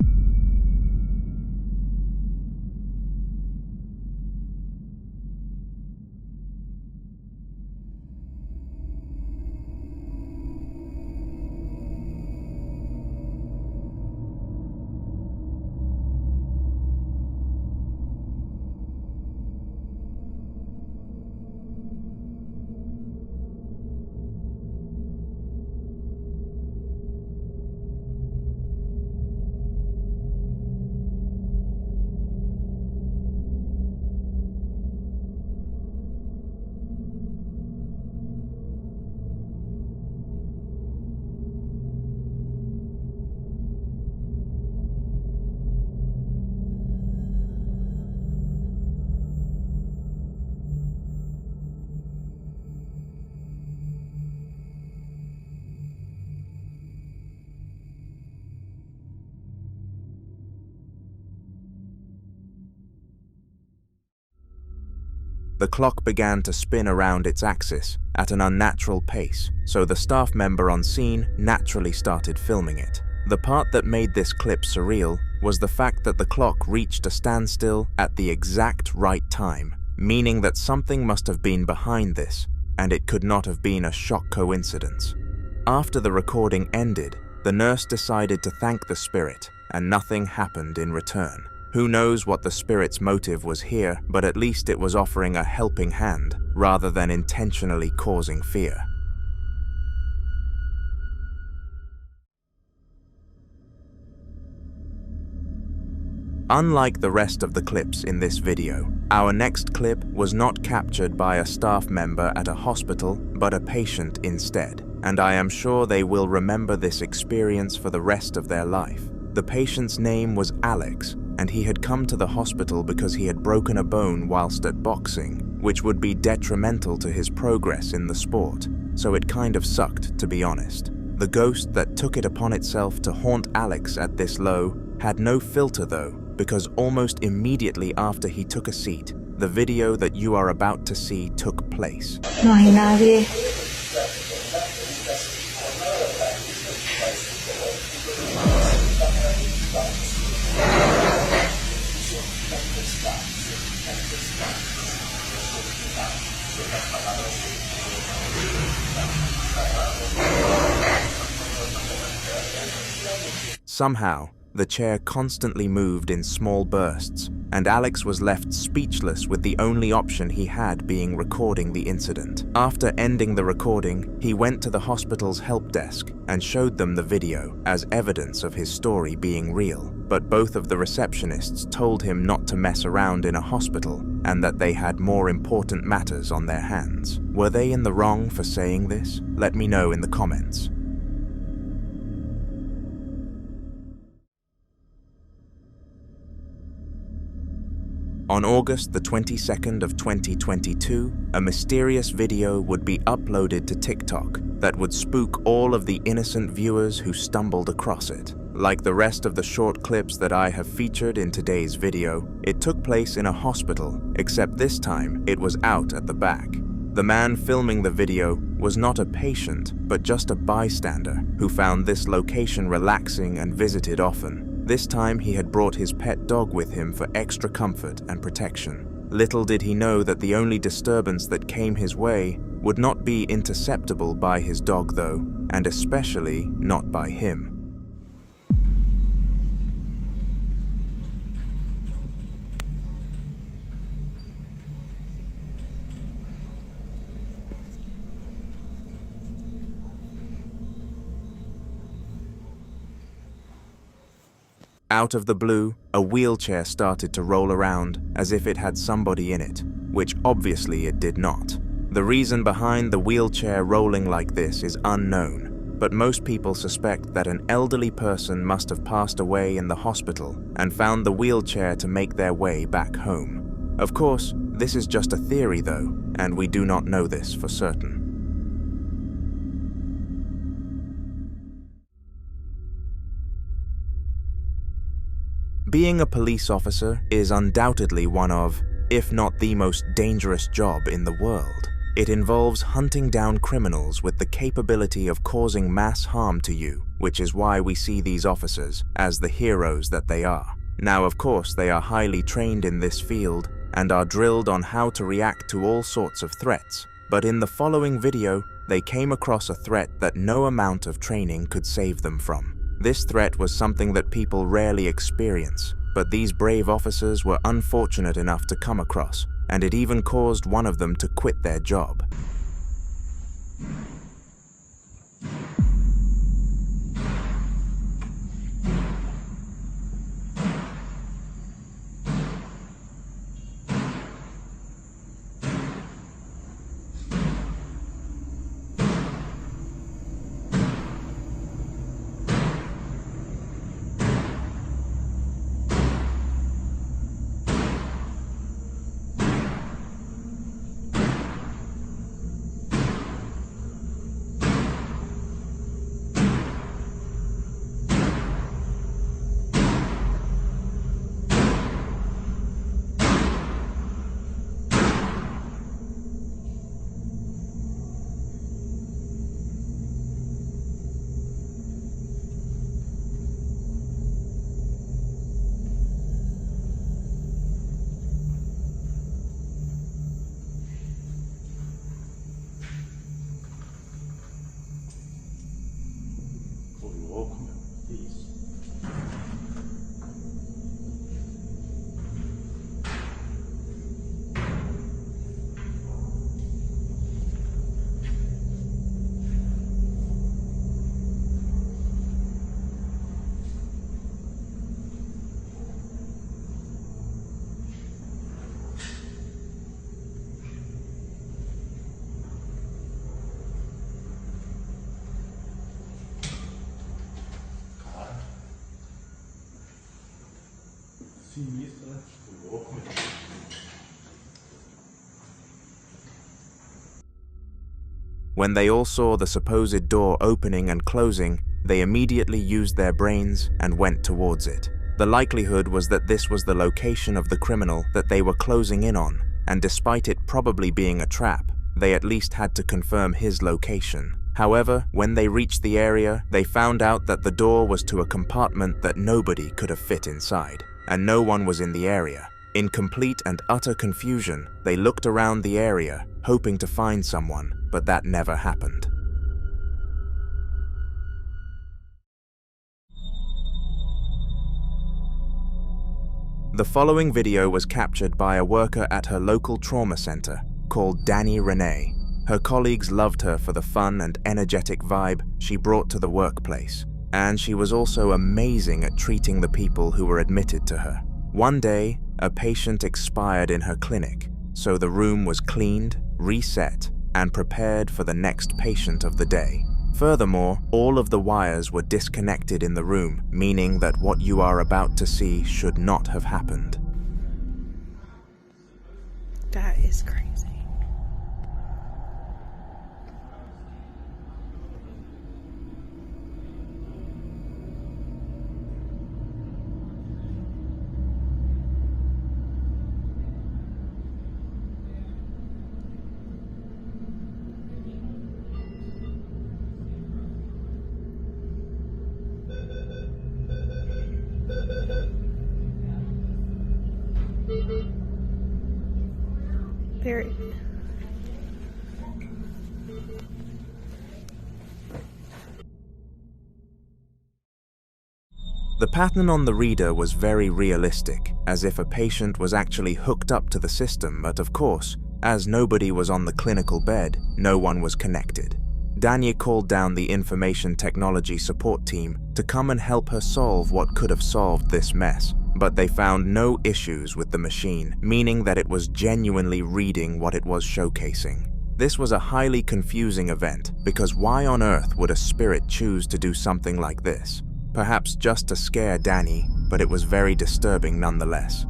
The clock began to spin around its axis at an unnatural pace, so the staff member on scene naturally started filming it. The part that made this clip surreal was the fact that the clock reached a standstill at the exact right time, meaning that something must have been behind this, and it could not have been a shock coincidence. After the recording ended, the nurse decided to thank the spirit, and nothing happened in return. Who knows what the spirit's motive was here, but at least it was offering a helping hand, rather than intentionally causing fear. Unlike the rest of the clips in this video, our next clip was not captured by a staff member at a hospital, but a patient instead, and I am sure they will remember this experience for the rest of their life. The patient's name was Alex, and he had come to the hospital because he had broken a bone whilst at boxing, which would be detrimental to his progress in the sport, so it kind of sucked, to be honest. The ghost that took it upon itself to haunt Alex at this low had no filter though, because almost immediately after he took a seat, the video that you are about to see took place. No hay nadie. Somehow, the chair constantly moved in small bursts, and Alex was left speechless with the only option he had being recording the incident. After ending the recording, he went to the hospital's help desk and showed them the video as evidence of his story being real. But both of the receptionists told him not to mess around in a hospital and that they had more important matters on their hands. Were they in the wrong for saying this? Let me know in the comments. On August the 22nd of 2022, a mysterious video would be uploaded to TikTok that would spook all of the innocent viewers who stumbled across it. Like the rest of the short clips that I have featured in today's video, it took place in a hospital, except this time it was out at the back. The man filming the video was not a patient, but just a bystander who found this location relaxing and visited often. This time he had brought his pet dog with him for extra comfort and protection. Little did he know that the only disturbance that came his way would not be interceptable by his dog though, and especially not by him. Out of the blue, a wheelchair started to roll around as if it had somebody in it, which obviously it did not. The reason behind the wheelchair rolling like this is unknown, but most people suspect that an elderly person must have passed away in the hospital and found the wheelchair to make their way back home. Of course, this is just a theory though, and we do not know this for certain. Being a police officer is undoubtedly one of, if not the most dangerous job in the world. It involves hunting down criminals with the capability of causing mass harm to you, which is why we see these officers as the heroes that they are. Now, of course, they are highly trained in this field and are drilled on how to react to all sorts of threats. But in the following video, they came across a threat that no amount of training could save them from. This threat was something that people rarely experience, but these brave officers were unfortunate enough to come across, and it even caused one of them to quit their job. When they all saw the supposed door opening and closing, they immediately used their brains and went towards it. The likelihood was that this was the location of the criminal that they were closing in on, and despite it probably being a trap, they at least had to confirm his location. However, when they reached the area, they found out that the door was to a compartment that nobody could have fit inside, and no one was in the area. In complete and utter confusion, they looked around the area, hoping to find someone, but that never happened. The following video was captured by a worker at her local trauma center called Dany Renee. Her colleagues loved her for the fun and energetic vibe she brought to the workplace, and she was also amazing at treating the people who were admitted to her. One day, a patient expired in her clinic, so the room was cleaned, reset, and prepared for the next patient of the day. Furthermore, all of the wires were disconnected in the room, meaning that what you are about to see should not have happened. That is crazy. Very. The pattern on the reader was very realistic, as if a patient was actually hooked up to the system, but of course, as nobody was on the clinical bed, no one was connected. Dany called down the information technology support team to come and help her solve what could have solved this mess, but they found no issues with the machine, meaning that it was genuinely reading what it was showcasing. This was a highly confusing event, because why on earth would a spirit choose to do something like this? Perhaps just to scare Dany, but it was very disturbing nonetheless.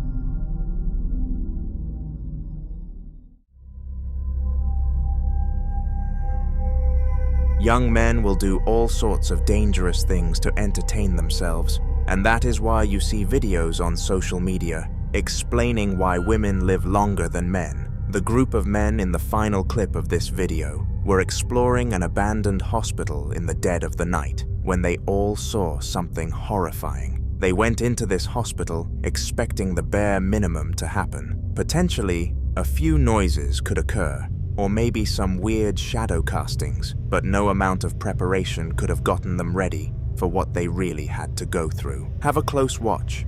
Young men will do all sorts of dangerous things to entertain themselves, and that is why you see videos on social media explaining why women live longer than men. The group of men in the final clip of this video were exploring an abandoned hospital in the dead of the night when they all saw something horrifying. They went into this hospital expecting the bare minimum to happen. Potentially, a few noises could occur, or maybe some weird shadow castings, but no amount of preparation could have gotten them ready for what they really had to go through. Have a close watch.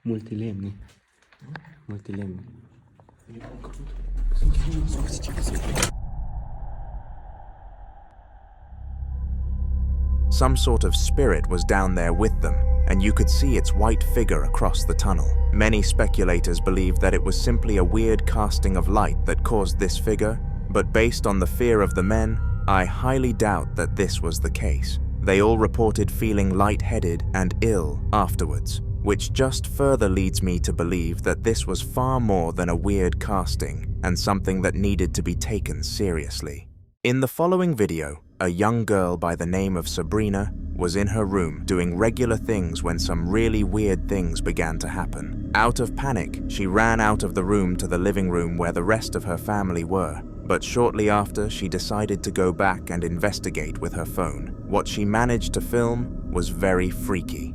Multilemni. Multilemni. Some sort of spirit was down there with them, and you could see its white figure across the tunnel. Many speculators believe that it was simply a weird casting of light that caused this figure, but based on the fear of the men, I highly doubt that this was the case. They all reported feeling lightheaded and ill afterwards, which just further leads me to believe that this was far more than a weird casting and something that needed to be taken seriously. In the following video, a young girl by the name of Sabrina was in her room doing regular things when some really weird things began to happen. Out of panic, she ran out of the room to the living room where the rest of her family were, but shortly after she decided to go back and investigate with her phone. What she managed to film was very freaky.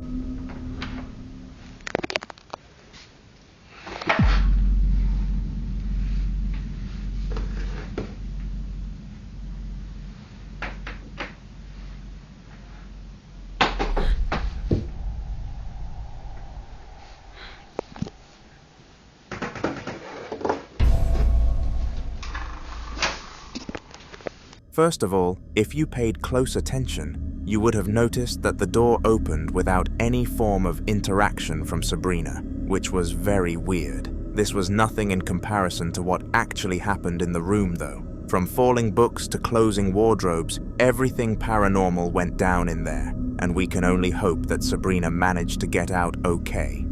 First of all, if you paid close attention, you would have noticed that the door opened without any form of interaction from Sabrina, which was very weird. This was nothing in comparison to what actually happened in the room though. From falling books to closing wardrobes, everything paranormal went down in there, and we can only hope that Sabrina managed to get out okay.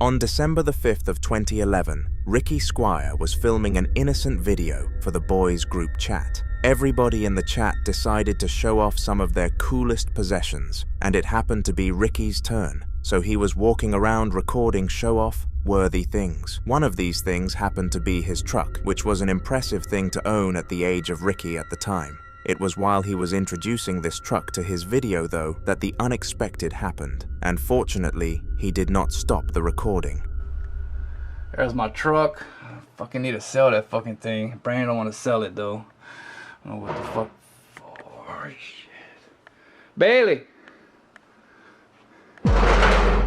On December the 5th of 2011, Ricky Squire was filming an innocent video for the boys' group chat. Everybody in the chat decided to show off some of their coolest possessions, and it happened to be Ricky's turn, so he was walking around recording show-off worthy things. One of these things happened to be his truck, which was an impressive thing to own at the age of Ricky at the time. It was while he was introducing this truck to his video, though, that the unexpected happened, and fortunately, he did not stop the recording. There's my truck. I fucking need to sell that fucking thing. Brandon don't want to sell it, though. I don't know what the fuck for. Shit. Bailey!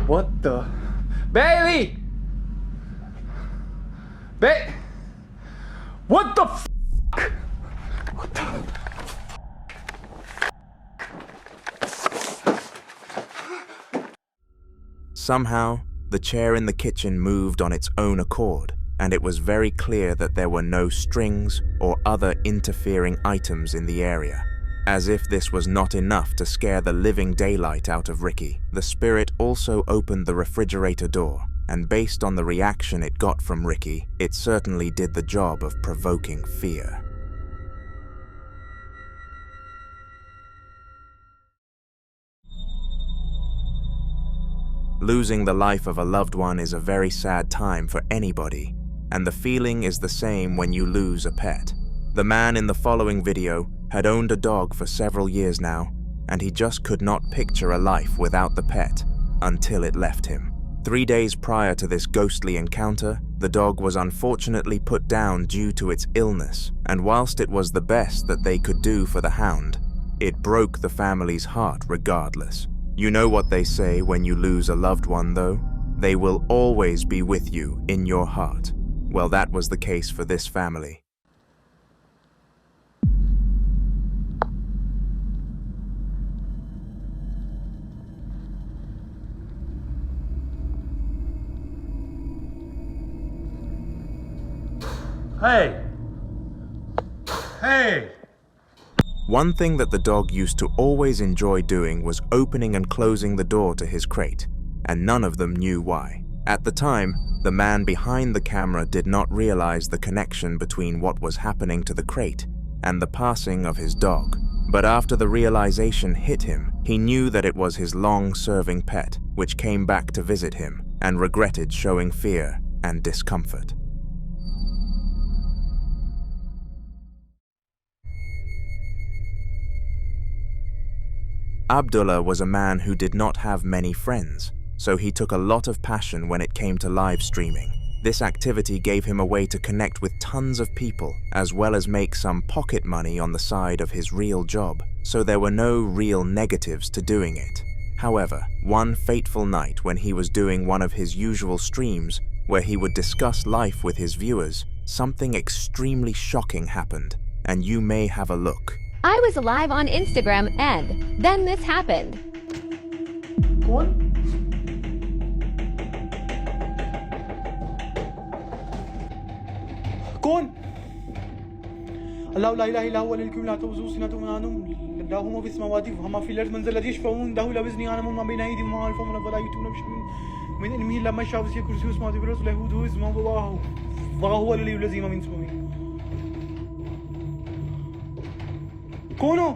What the? Bailey! What the f***? What the? Somehow, the chair in the kitchen moved on its own accord, and it was very clear that there were no strings or other interfering items in the area. As if this was not enough to scare the living daylight out of Ricky, the spirit also opened the refrigerator door, and based on the reaction it got from Ricky, it certainly did the job of provoking fear. Losing the life of a loved one is a very sad time for anybody, and the feeling is the same when you lose a pet. The man in the following video had owned a dog for several years now, and he just could not picture a life without the pet until it left him. 3 days prior to this ghostly encounter, the dog was unfortunately put down due to its illness, and whilst it was the best that they could do for the hound, it broke the family's heart regardless. You know what they say when you lose a loved one, though? They will always be with you in your heart. Well, that was the case for this family. Hey! Hey! One thing that the dog used to always enjoy doing was opening and closing the door to his crate, and none of them knew why. At the time, the man behind the camera did not realize the connection between what was happening to the crate and the passing of his dog. But after the realization hit him, he knew that it was his long-serving pet, which came back to visit him and regretted showing fear and discomfort. Abdullah was a man who did not have many friends, so he took a lot of passion when it came to live streaming. This activity gave him a way to connect with tons of people, as well as make some pocket money on the side of his real job, so there were no real negatives to doing it. However, one fateful night when he was doing one of his usual streams, where he would discuss life with his viewers, something extremely shocking happened, and you may have a look. I was live on Instagram and then this happened. What? कौन? الله لا إله إلا هو الكل لا تؤذوا سنة ولا نوم له ما في السماوات وما في الأرض من ذا الذي يشفعون له لا بإذنه يعلم ما بين أيديهم وما خلفهم ولا يؤتون بشيء من علمه إلا ما شاء وسع كرسيه السماوات والأرض ولا يؤوده حفظهما وهو العلي العظيم من سمعه. कौन हो?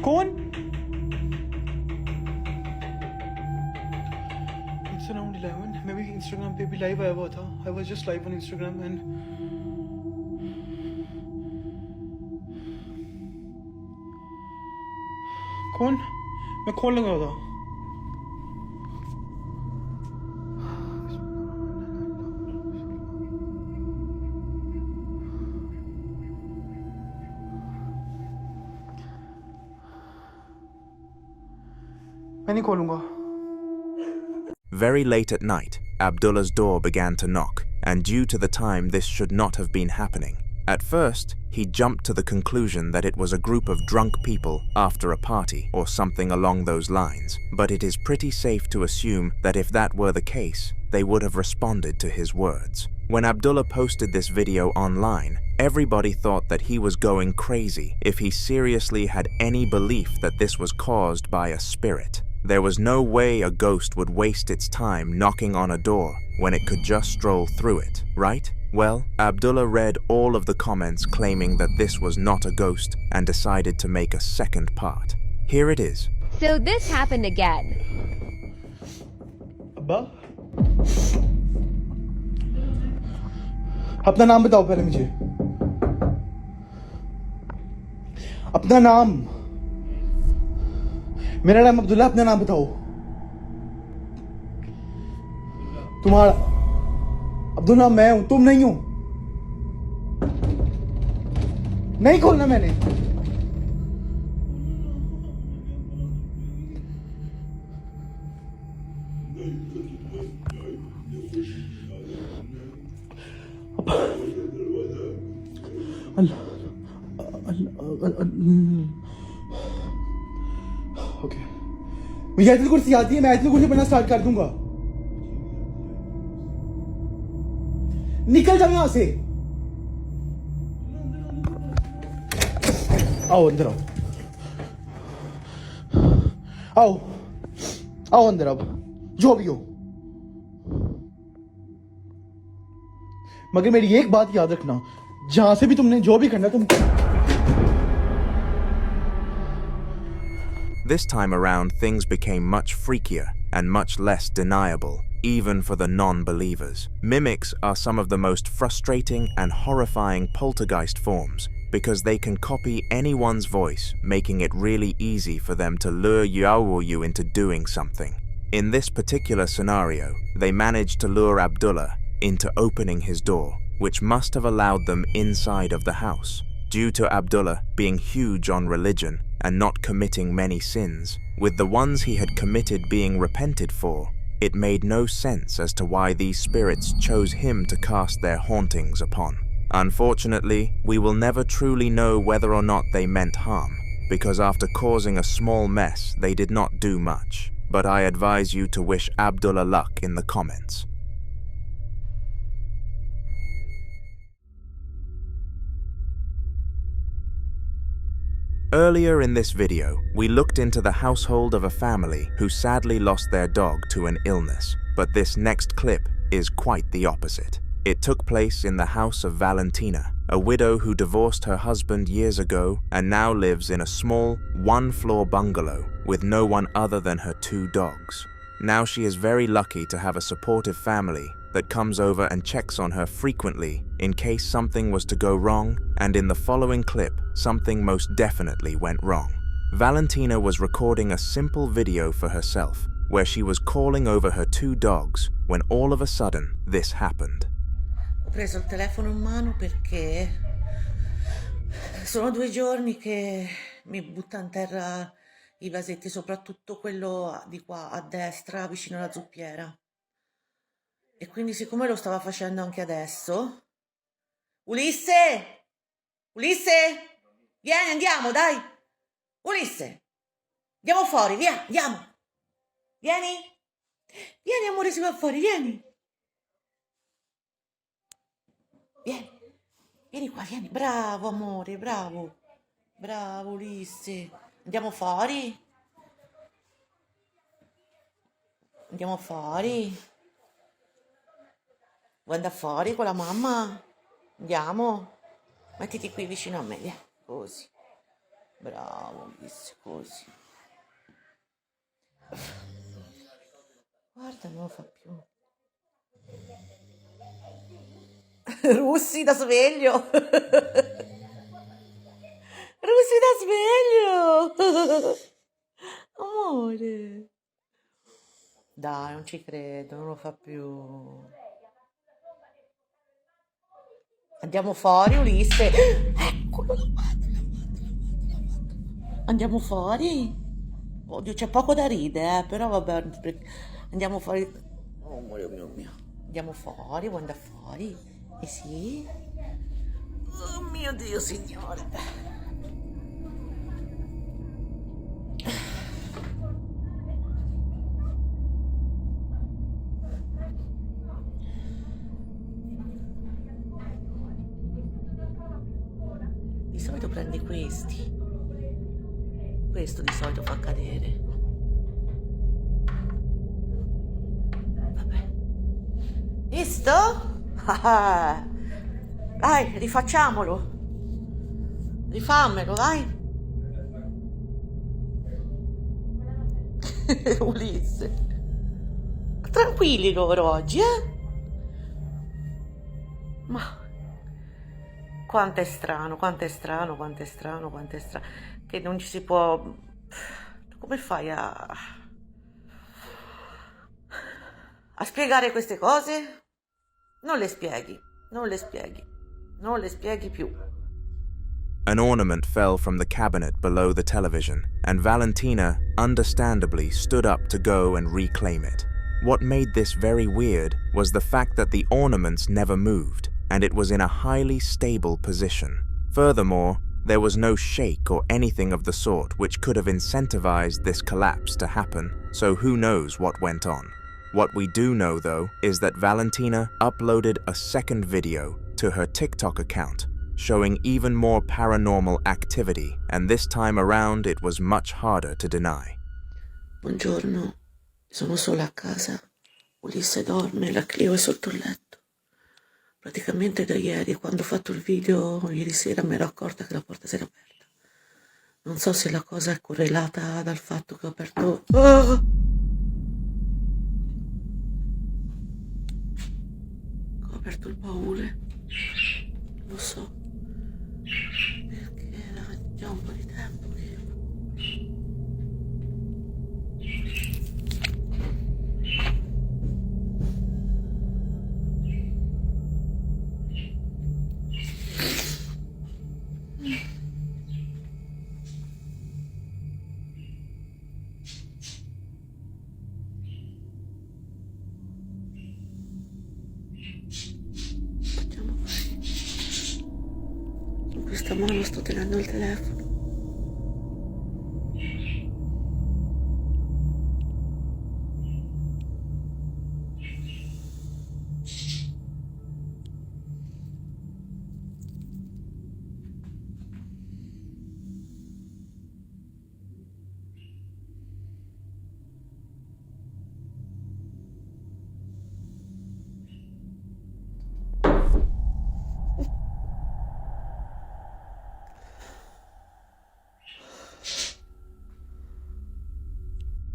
कौन? It's around 11. मैं भी Instagram पे भी live आया हुआ था. I was just live on Instagram and कौन? मैं खोल लगा था. मैं नहीं खोलूंगा. Very late at night, Abdullah's door began to knock, and due to the time this should not have been happening. At first, he jumped to the conclusion that it was a group of drunk people after a party or something along those lines, but it is pretty safe to assume that if that were the case, they would have responded to his words. When Abdullah posted this video online, everybody thought that he was going crazy if he seriously had any belief that this was caused by a spirit. There was no way a ghost would waste its time knocking on a door when it could just stroll through it, right? Well, Abdullah read all of the comments claiming that this was not a ghost and decided to make a second part. Here it is. So this happened again. अब्बा, अपना नाम बताओ पहले मुझे. अपना नाम. मेरा नाम अब्दुल्ला. अपना नाम बताओ. तुम्हारा. अब्दुल्ला मैं हूं, तुम नहीं हो. नहीं खोलना मैंने. ओके, मुझे आयतुल कुर्सी आती है. मैं आयतुल कुर्सी पढ़ना स्टार्ट कर दूंगा. निकल जाओ यहां से. आओ अंदर आओ. आओ आओ अंदर. अब जो भी हो, मगर मेरी एक बात याद रखना, जहां से भी तुमने जो भी करना तुम. This time around, things became much freakier and much less deniable, even for the non-believers. Mimics are some of the most frustrating and horrifying poltergeist forms because they can copy anyone's voice, making it really easy for them to lure you into doing something. In this particular scenario, they managed to lure Abdullah into opening his door, which must have allowed them inside of the house. Due to Abdullah being huge on religion and not committing many sins, with the ones he had committed being repented for, it made no sense as to why these spirits chose him to cast their hauntings upon. Unfortunately, we will never truly know whether or not they meant harm, because after causing a small mess, they did not do much. But I advise you to wish Abdullah luck in the comments. Earlier in this video, we looked into the household of a family who sadly lost their dog to an illness, but this next clip is quite the opposite. It took place in the house of Valentina, a widow who divorced her husband years ago and now lives in a small, one-floor bungalow with no one other than her 2 dogs. Now she is very lucky to have a supportive family that comes over and checks on her frequently in case something was to go wrong, and in the following clip, something most definitely went wrong. Valentina was recording a simple video for herself, where she was calling over her 2 dogs when all of a sudden this happened. Ho preso il telefono in mano perché sono 2 giorni che mi butta in terra i vasetti, soprattutto quello di qua a destra vicino alla zuppiera. E quindi siccome lo stava facendo anche adesso... Ulisse! Ulisse! Vieni, andiamo, dai! Ulisse! Andiamo fuori, via, andiamo! Vieni! Vieni, amore, si va fuori, vieni! Vieni! Vieni qua, vieni! Bravo, amore, bravo! Bravo, Ulisse! Andiamo fuori? Andiamo fuori? Vuoi andare fuori con la mamma? Andiamo? Mettiti qui vicino a me, via. Così. Bravo, Ulisse, così. Guarda, non lo fa più. Russi da sveglio. Russi da sveglio. Amore. Dai, non ci credo, non lo fa più. Andiamo fuori, Ulisse. Eccolo, la guarda. Andiamo fuori. Oddio, c'è poco da ridere, però vabbè, andiamo fuori. Oh mio. Andiamo fuori, vuoi andare fuori? Sì? Oh mio Dio, signore. Di solito prendi questi. Questo di solito fa cadere. Vabbè. Visto? Dai, rifacciamolo. Rifammelo, vai. Ulisse. Tranquilli loro oggi, Ma quanto è strano, che non ci si può. Come fai a spiegare queste cose? Non le spieghi più. An ornament fell from the cabinet below the television, and Valentina, understandably, stood up to go and reclaim it. What made this very weird was the fact that the ornaments never moved, and it was in a highly stable position. Furthermore, there was no shake or anything of the sort which could have incentivized this collapse to happen, so who knows what went on. What we do know, though, is that Valentina uploaded a second video to her TikTok account, showing even more paranormal activity, and this time around it was much harder to deny. Buongiorno, sono sola a casa. Ulisse dorme, la Clio è sotto il letto. Praticamente da ieri, quando ho fatto il video, ieri sera mi ero accorta che la porta si era aperta. Non so se la cosa è correlata dal fatto che ho aperto... Oh! Ho aperto il baule. Non lo so. Perché era già un po' di tempo che... In questa mano sto tenendo il telefono.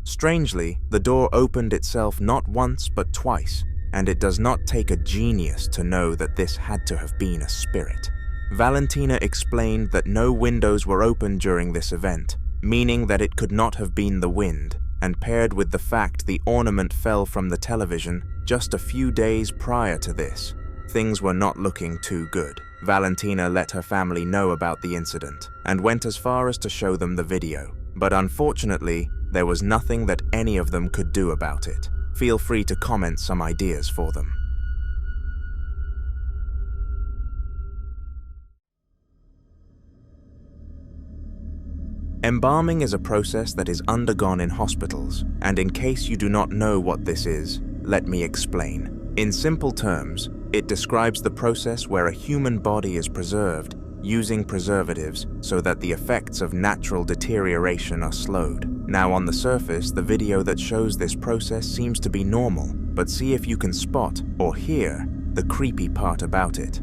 Strangely, the door opened itself not once but twice, and it does not take a genius to know that this had to have been a spirit. Valentina explained that no windows were open during this event, meaning that it could not have been the wind, and paired with the fact the ornament fell from the television just a few days prior to this, things were not looking too good. Valentina let her family know about the incident, and went as far as to show them the video. But unfortunately, there was nothing that any of them could do about it. Feel free to comment some ideas for them. Embalming is a process that is undergone in hospitals, and in case you do not know what this is, let me explain. In simple terms, it describes the process where a human body is preserved using preservatives so that the effects of natural deterioration are slowed. Now on the surface, the video that shows this process seems to be normal, but see if you can spot or hear the creepy part about it.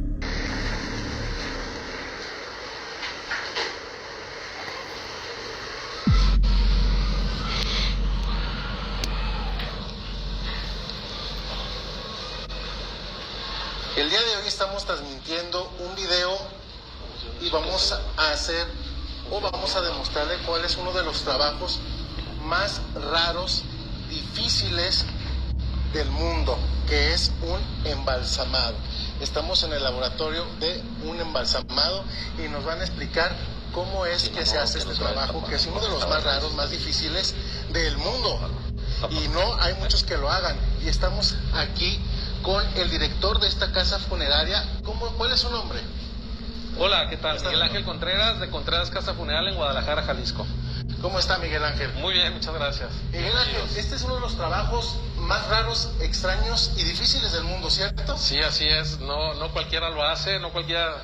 El día de hoy estamos transmitiendo un video y vamos a demostrarle cuál es uno de los trabajos más raros, difíciles del mundo, que es un embalsamado. Estamos en el laboratorio de un embalsamado y nos van a explicar cómo es que se hace este trabajo, que es uno de los más raros, más difíciles del mundo. Y no hay muchos que lo hagan. Y estamos aquí con el director de esta casa funeraria. ¿Cuál es su nombre? Hola, ¿qué tal? Miguel Ángel Contreras, de Contreras Casa Funeral en Guadalajara, Jalisco. ¿Cómo está Miguel Ángel? Muy bien, muchas gracias. Miguel Ángel, este es uno de los trabajos más raros, extraños y difíciles del mundo, ¿cierto? Sí, así es. No cualquiera lo hace, no cualquiera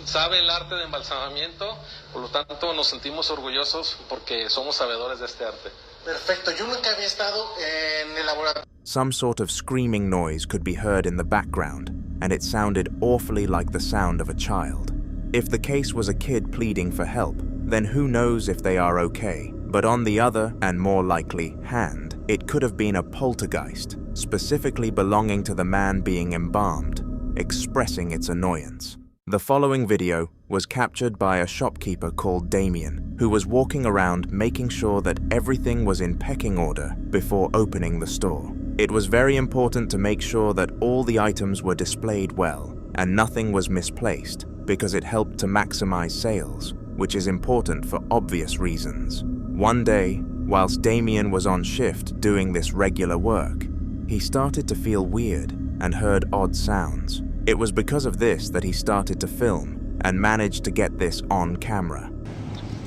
sabe el arte de embalsamamiento. Por lo tanto, nos sentimos orgullosos porque somos sabedores de este arte. Perfecto. Yo nunca había estado en el laboratorio. Some sort of screaming noise could be heard in the background, and it sounded awfully like the sound of a child. If the case was a kid pleading for help, then who knows if they are okay. But on the other, and more likely, hand, it could have been a poltergeist, specifically belonging to the man being embalmed, expressing its annoyance. The following video was captured by a shopkeeper called Damian, who was walking around making sure that everything was in pecking order before opening the store. It was very important to make sure that all the items were displayed well and nothing was misplaced, because it helped to maximize sales, which is important for obvious reasons. One day, whilst Damian was on shift doing this regular work, he started to feel weird and heard odd sounds. It was because of this that he started to film and managed to get this on camera.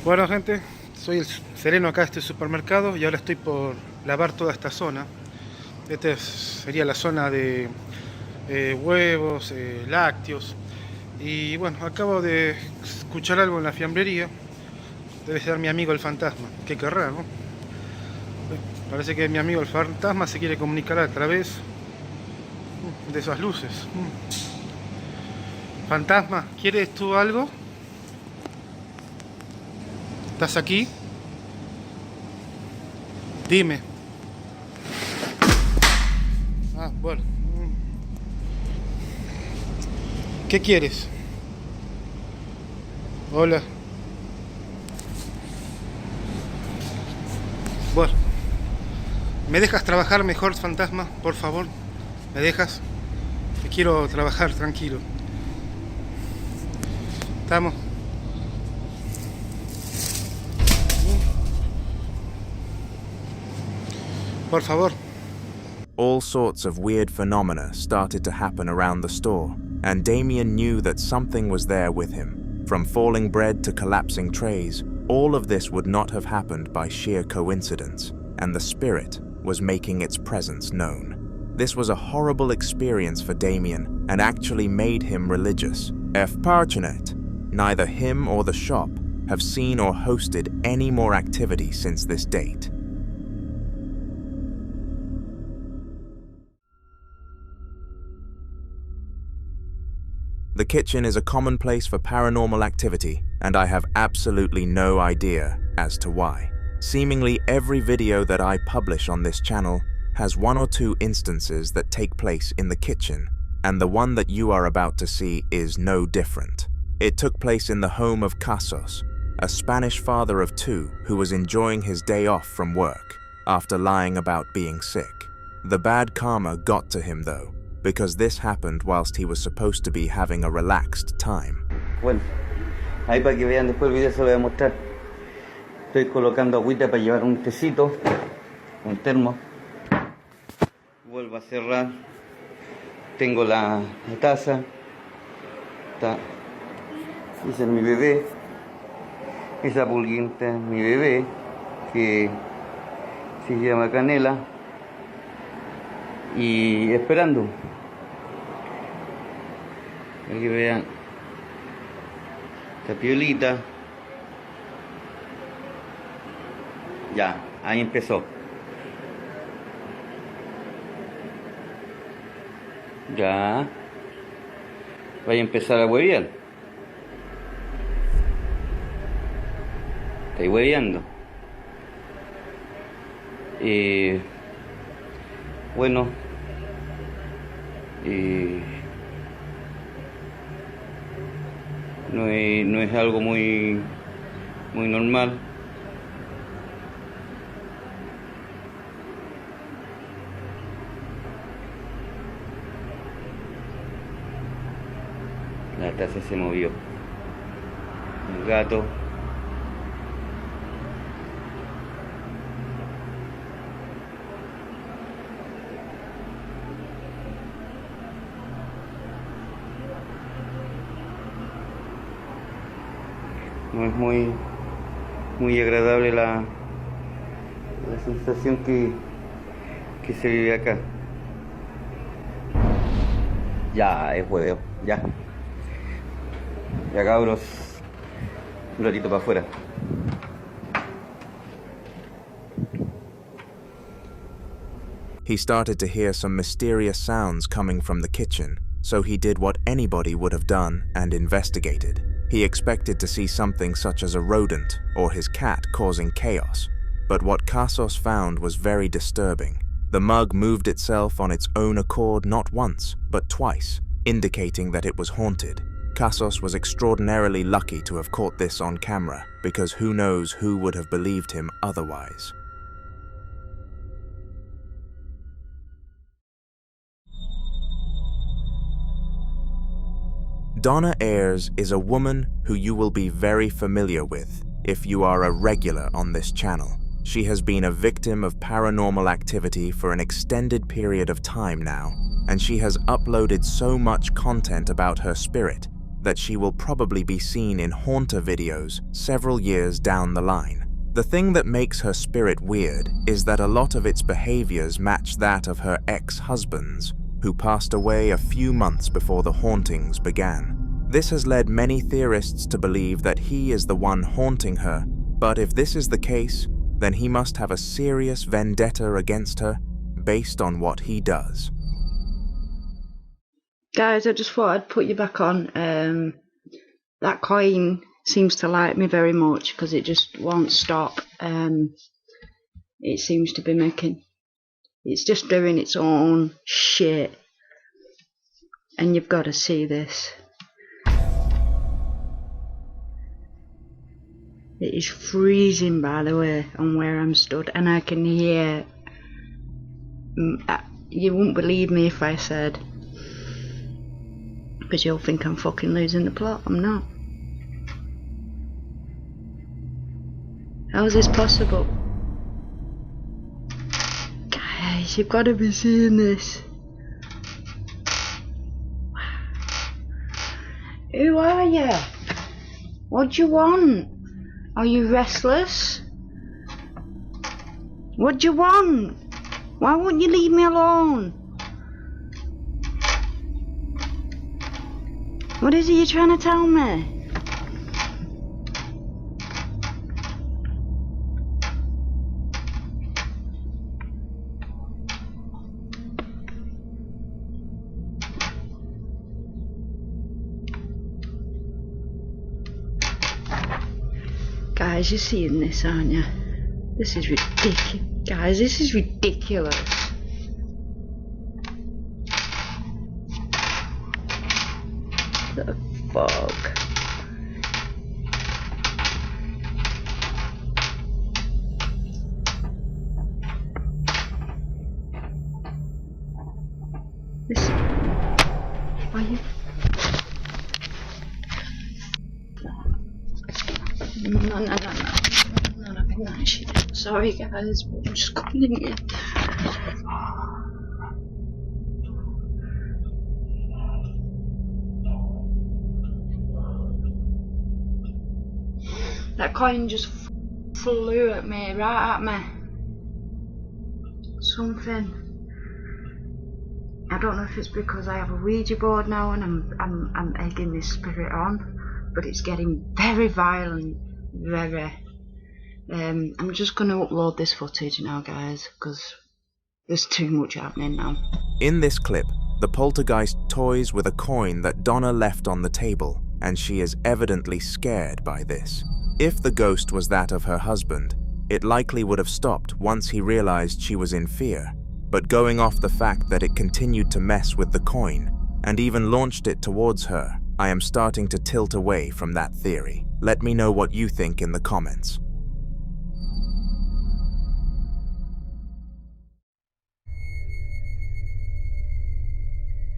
Bueno, gente, soy el sereno acá de este supermercado y ahora estoy por lavar toda esta zona. Esta sería la zona de huevos, lácteos. Y bueno, acabo de escuchar algo en la fiambrería. Debe ser mi amigo el fantasma. ¿Qué querrá, no? Parece que mi amigo el fantasma se quiere comunicar a través de esas luces. Fantasma, ¿quieres tú algo? ¿Estás aquí? Dime. Ah, bueno. ¿Qué quieres? Hola. Bueno. ¿Me dejas trabajar mejor, fantasma? Por favor. ¿Me dejas? Que quiero trabajar tranquilo. ¿Estamos? Por favor. All sorts of weird phenomena started to happen around the store, and Damian knew that something was there with him. From falling bread to collapsing trays, all of this would not have happened by sheer coincidence, and the spirit was making its presence known. This was a horrible experience for Damian and actually made him religious. Fortunate, neither him or the shop have seen or hosted any more activity since this date. The kitchen is a common place for paranormal activity, and I have absolutely no idea as to why. Seemingly every video that I publish on this channel has one or two instances that take place in the kitchen, and the one that you are about to see is no different. It took place in the home of Kasos, a Spanish father of two who was enjoying his day off from work after lying about being sick. The bad karma got to him though, because this happened whilst he was supposed to be having a relaxed time. Bueno, ahí para que vean después el video se lo voy a mostrar. Estoy colocando agüita para llevar un tecito, un termo. Vuelvo a cerrar. Tengo la taza. Esa es mi bebé. Esa pulguita es mi bebé, que se llama Canela. Y esperando. Aquí vean esta piolita. Ya, ahí empezó. Ya. Voy a empezar a huevear. Estoy hueveando. Bueno. No es algo muy normal. La taza se movió. El gato No es muy agradable la sensación que se vive acá. Ya, es hueveo, ya. Ya cabros, un ratito para afuera. He started to hear some mysterious sounds coming from the kitchen, so he did what anybody would have done and investigated. He expected to see something such as a rodent or his cat causing chaos, but what Kasos found was very disturbing. The mug moved itself on its own accord not once, but twice, indicating that it was haunted. Kasos was extraordinarily lucky to have caught this on camera, because who knows who would have believed him otherwise. Donna Ayres is a woman who you will be very familiar with if you are a regular on this channel. She has been a victim of paranormal activity for an extended period of time now, and she has uploaded so much content about her spirit that she will probably be seen in haunter videos several years down the line. The thing that makes her spirit weird is that a lot of its behaviors match that of her ex-husbands, who passed away a few months before the hauntings began. This has led many theorists to believe that he is the one haunting her, but if this is the case, then he must have a serious vendetta against her based on what he does. Guys, I just thought I'd put you back on. That coin seems to like me very much because it just won't stop. It seems to be it's just doing its own shit. And you've got to see this. It is freezing, by the way, on where I'm stood, and I can hear. You wouldn't believe me if I said, because you'll think I'm fucking losing the plot. I'm not. How is this possible? Guys, you've got to be seeing this. Who are you? What do you want? Are you restless? What do you want? Why won't you leave me alone? What is it you're trying to tell me? Guys, you're seeing this, aren't you? This is ridiculous. Guys, this is ridiculous. The fuck? This... Are you... No, shit. Sorry guys, but I'm just coming in here. That coin just flew at me, right at me. Something. I don't know if it's because I have a Ouija board now and I'm egging this spirit on, but it's getting very violent, very. I'm just going to upload this footage now, guys, because there's too much happening now. In this clip, the poltergeist toys with a coin that Donna left on the table, and she is evidently scared by this. If the ghost was that of her husband, it likely would have stopped once he realized she was in fear, but going off the fact that it continued to mess with the coin, and even launched it towards her, I am starting to tilt away from that theory. Let me know what you think in the comments.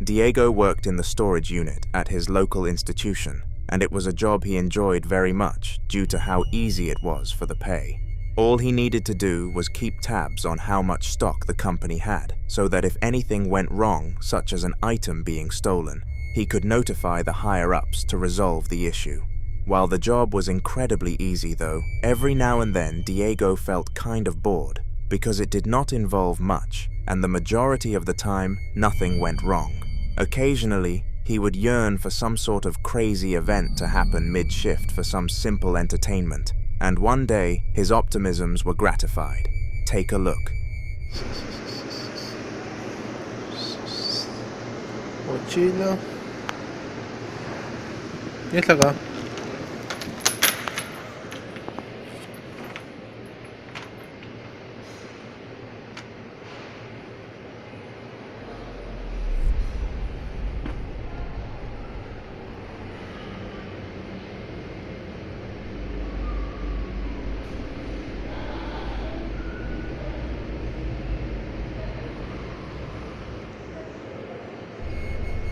Diego worked in the storage unit at his local institution, and it was a job he enjoyed very much due to how easy it was for the pay. All he needed to do was keep tabs on how much stock the company had, so that if anything went wrong, such as an item being stolen, he could notify the higher-ups to resolve the issue. While the job was incredibly easy though, every now and then Diego felt kind of bored because it did not involve much, and the majority of the time, nothing went wrong. Occasionally, he would yearn for some sort of crazy event to happen mid-shift for some simple entertainment, and one day, his optimisms were gratified. Take a look. Mochila. ¿Y esta acá?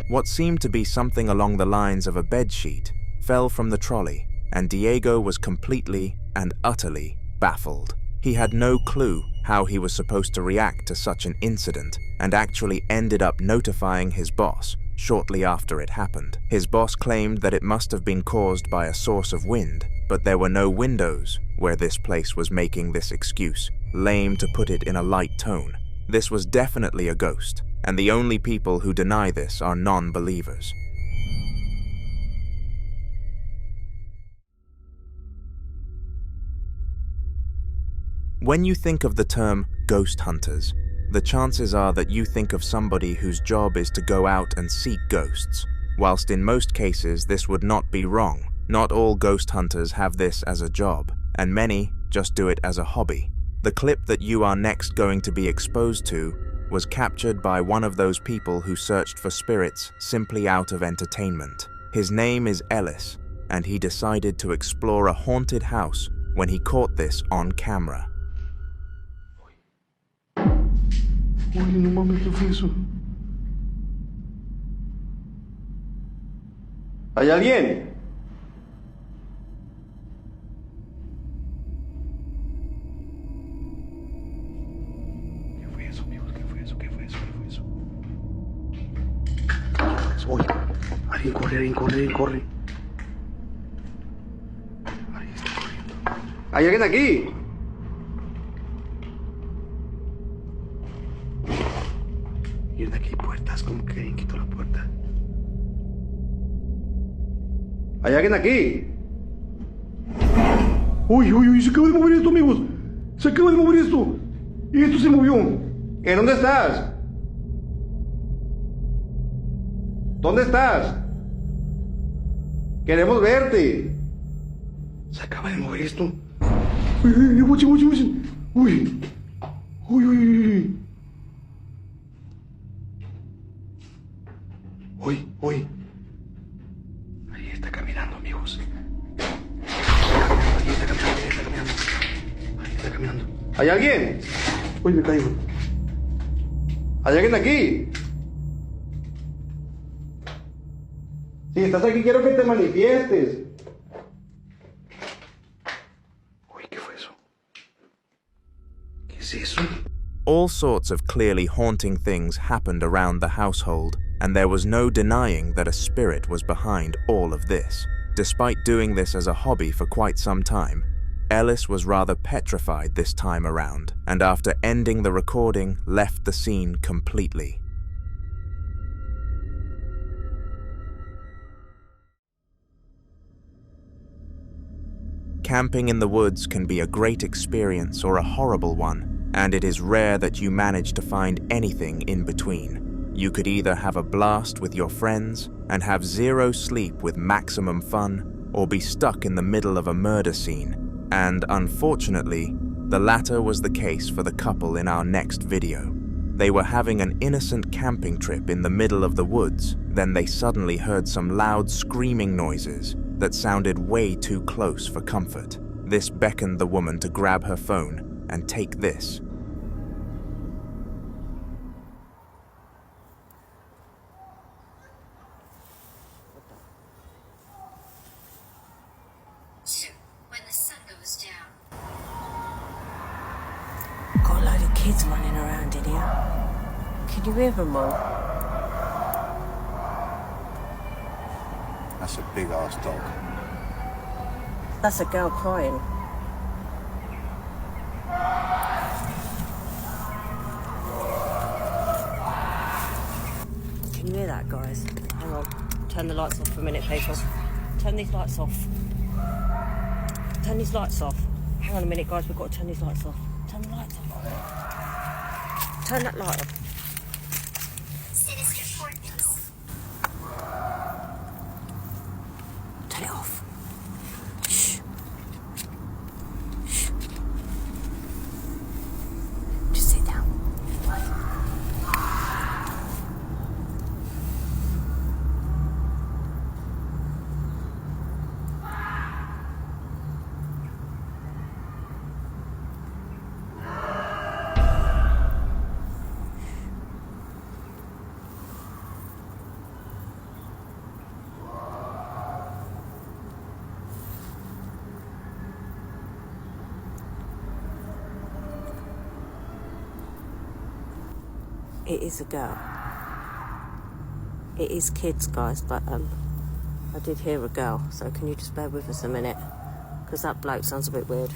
What seemed to be something along the lines of a bedsheet fell from the trolley, and Diego was completely and utterly baffled. He had no clue how he was supposed to react to such an incident, and actually ended up notifying his boss shortly after it happened. His boss claimed that it must have been caused by a source of wind, but there were no windows where this place was making this excuse. Lame, to put it in a light tone. This was definitely a ghost, and the only people who deny this are non-believers. When you think of the term ghost hunters, the chances are that you think of somebody whose job is to go out and seek ghosts. Whilst in most cases this would not be wrong, not all ghost hunters have this as a job, and many just do it as a hobby. The clip that you are next going to be exposed to was captured by one of those people who searched for spirits simply out of entertainment. His name is Ellis, and he decided to explore a haunted house when he caught this on camera. Uy, no mames, ¿qué fue eso? ¿Hay alguien? ¿Qué fue eso, amigos? ¿Qué fue eso? ¿Qué fue eso? ¿Qué fue eso? Oye, alguien corre, alguien corre, alguien corre. Alguien está corriendo. ¿Hay alguien aquí? Y de aquí hay puertas, como que alguien quitó la puerta. ¿Hay alguien aquí? Uy, uy, uy, se acaba de mover esto, amigos. Se acaba de mover esto. Y esto se movió. ¿En dónde estás? ¿Dónde estás? Queremos verte. Se acaba de mover esto. Uy, uy, uy, uy, uy. Uy, uy, uy, uy. Uy, uy. Ahí está caminando, amigos. Ahí está caminando, ahí está caminando. Ahí está caminando. ¿Hay alguien? Uy, me caigo. ¿Hay alguien aquí? Si estás aquí, quiero que te manifiestes. Uy, ¿qué fue eso? ¿Qué es eso? All sorts of clearly haunting things happened around the household, and there was no denying that a spirit was behind all of this. Despite doing this as a hobby for quite some time, Ellis was rather petrified this time around, and after ending the recording, left the scene completely. Camping in the woods can be a great experience or a horrible one, and it is rare that you manage to find anything in between. You could either have a blast with your friends and have zero sleep with maximum fun, or be stuck in the middle of a murder scene. And unfortunately, the latter was the case for the couple in our next video. They were having an innocent camping trip in the middle of the woods, then they suddenly heard some loud screaming noises that sounded way too close for comfort. This beckoned the woman to grab her phone and take this. When the sun goes down. Got a load of kids running around in here. Can you hear them all? That's a big ass dog. That's a girl crying. Can you hear that, guys? Hang on. Turn the lights off for a minute, people. Turn these lights off. Turn these lights off. Hang on a minute, guys. We've got to turn these lights off. Turn the lights off. Turn that light off. Turn it off. Shh. Shh. Just sit down. It is a girl. It is kids, guys, but I did hear a girl, so can you just bear with us a minute? Because that bloke sounds a bit weird.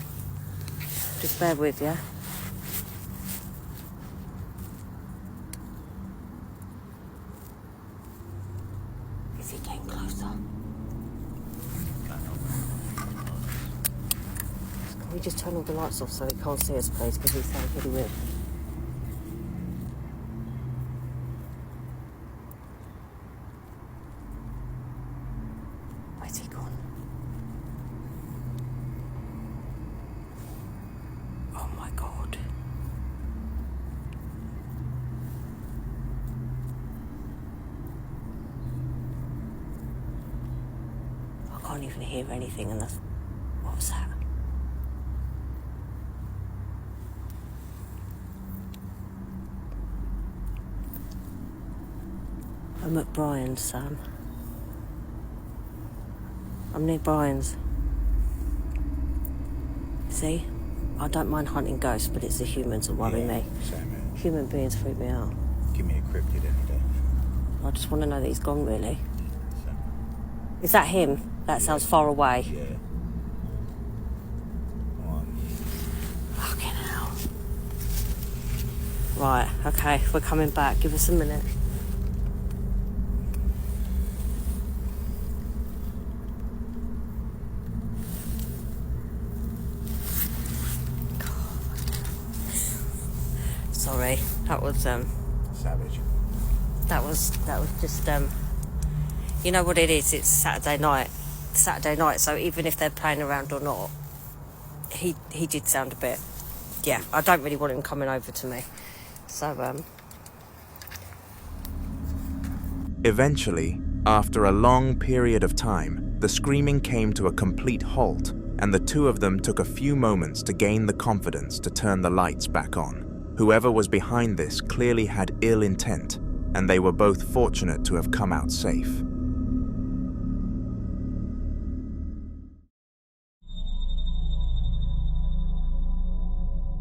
Just bear with, yeah? Is he getting closer? Can we just turn all the lights off so he can't see us, please? Because he sounds really weird. I can't even hear anything, and that's... What was that? I'm at Brian's, Sam. I'm near Brian's. See? I don't mind hunting ghosts, but it's the humans that worry me. Same. Human beings freak me out. Give me a cryptid any day. I just want to know that he's gone, really. Is that him? That sounds far away. Yeah. Fucking hell. Right, okay, we're coming back. Give us a minute. Sorry, that was savage. That was just you know what it is, it's Saturday night, so even if they're playing around or not, he did sound a bit, yeah, I don't really want him coming over to me, so Eventually, after a long period of time, the screaming came to a complete halt, and the two of them took a few moments to gain the confidence to turn the lights back on. Whoever was behind this clearly had ill intent, and they were both fortunate to have come out safe.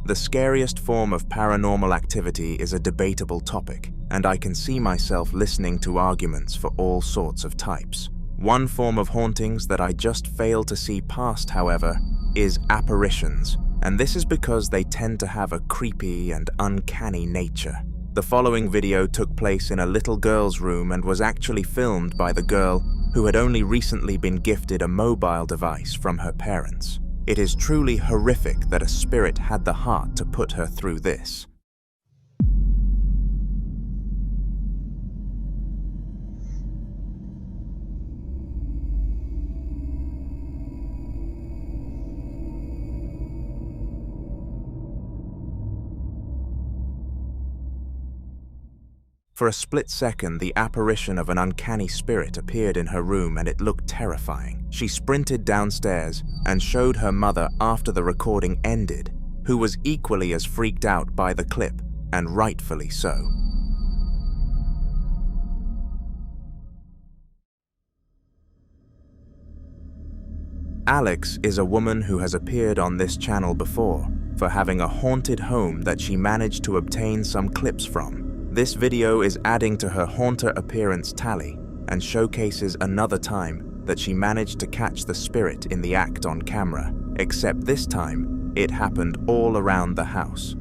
The scariest form of paranormal activity is a debatable topic, and I can see myself listening to arguments for all sorts of types. One form of hauntings that I just fail to see past, however, is apparitions, and this is because they tend to have a creepy and uncanny nature. The following video took place in a little girl's room and was actually filmed by the girl who had only recently been gifted a mobile device from her parents. It is truly horrific that a spirit had the heart to put her through this. For a split second, the apparition of an uncanny spirit appeared in her room and it looked terrifying. She sprinted downstairs and showed her mother after the recording ended, who was equally as freaked out by the clip, and rightfully so. Alex is a woman who has appeared on this channel before for having a haunted home that she managed to obtain some clips from. This video is adding to her haunter appearance tally and showcases another time that she managed to catch the spirit in the act on camera, except this time, it happened all around the house.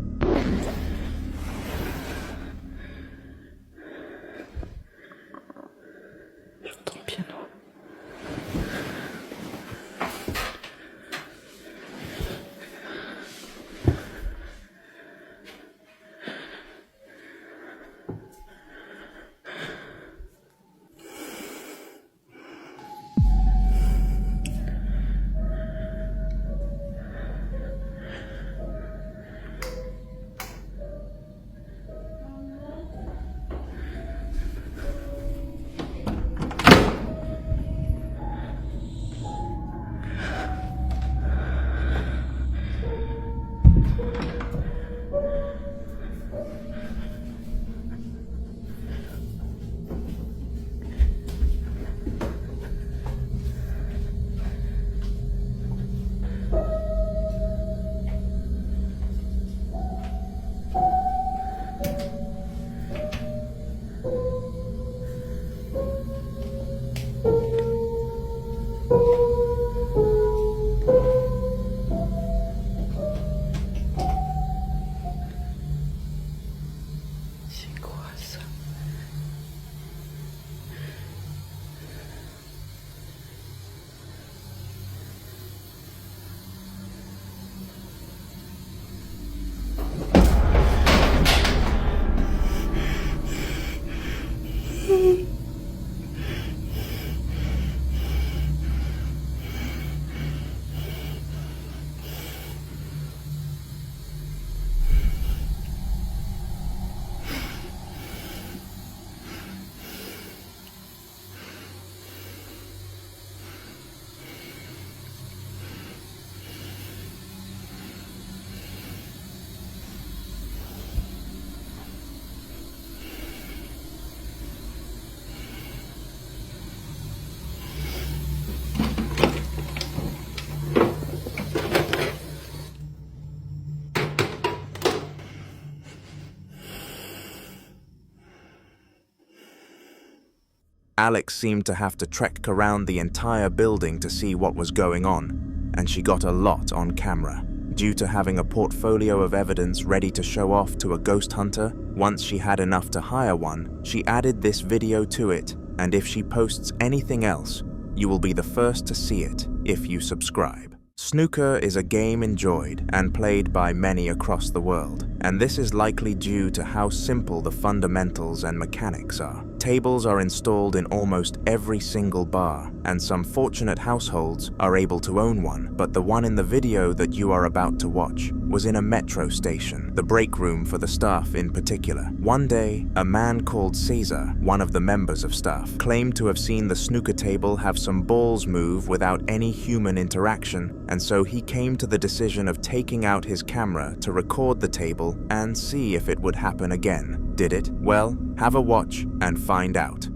Alex seemed to have to trek around the entire building to see what was going on, and she got a lot on camera. Due to having a portfolio of evidence ready to show off to a ghost hunter, once she had enough to hire one, she added this video to it, and if she posts anything else, you will be the first to see it if you subscribe. Snooker is a game enjoyed and played by many across the world, and this is likely due to how simple the fundamentals and mechanics are. Tables are installed in almost every single bar, and some fortunate households are able to own one, but the one in the video that you are about to watch was in a metro station, the break room for the staff in particular. One day, a man called Cesar, one of the members of staff, claimed to have seen the snooker table have some balls move without any human interaction, and so he came to the decision of taking out his camera to record the table and see if it would happen again. Did it? Well, have a watch and find out.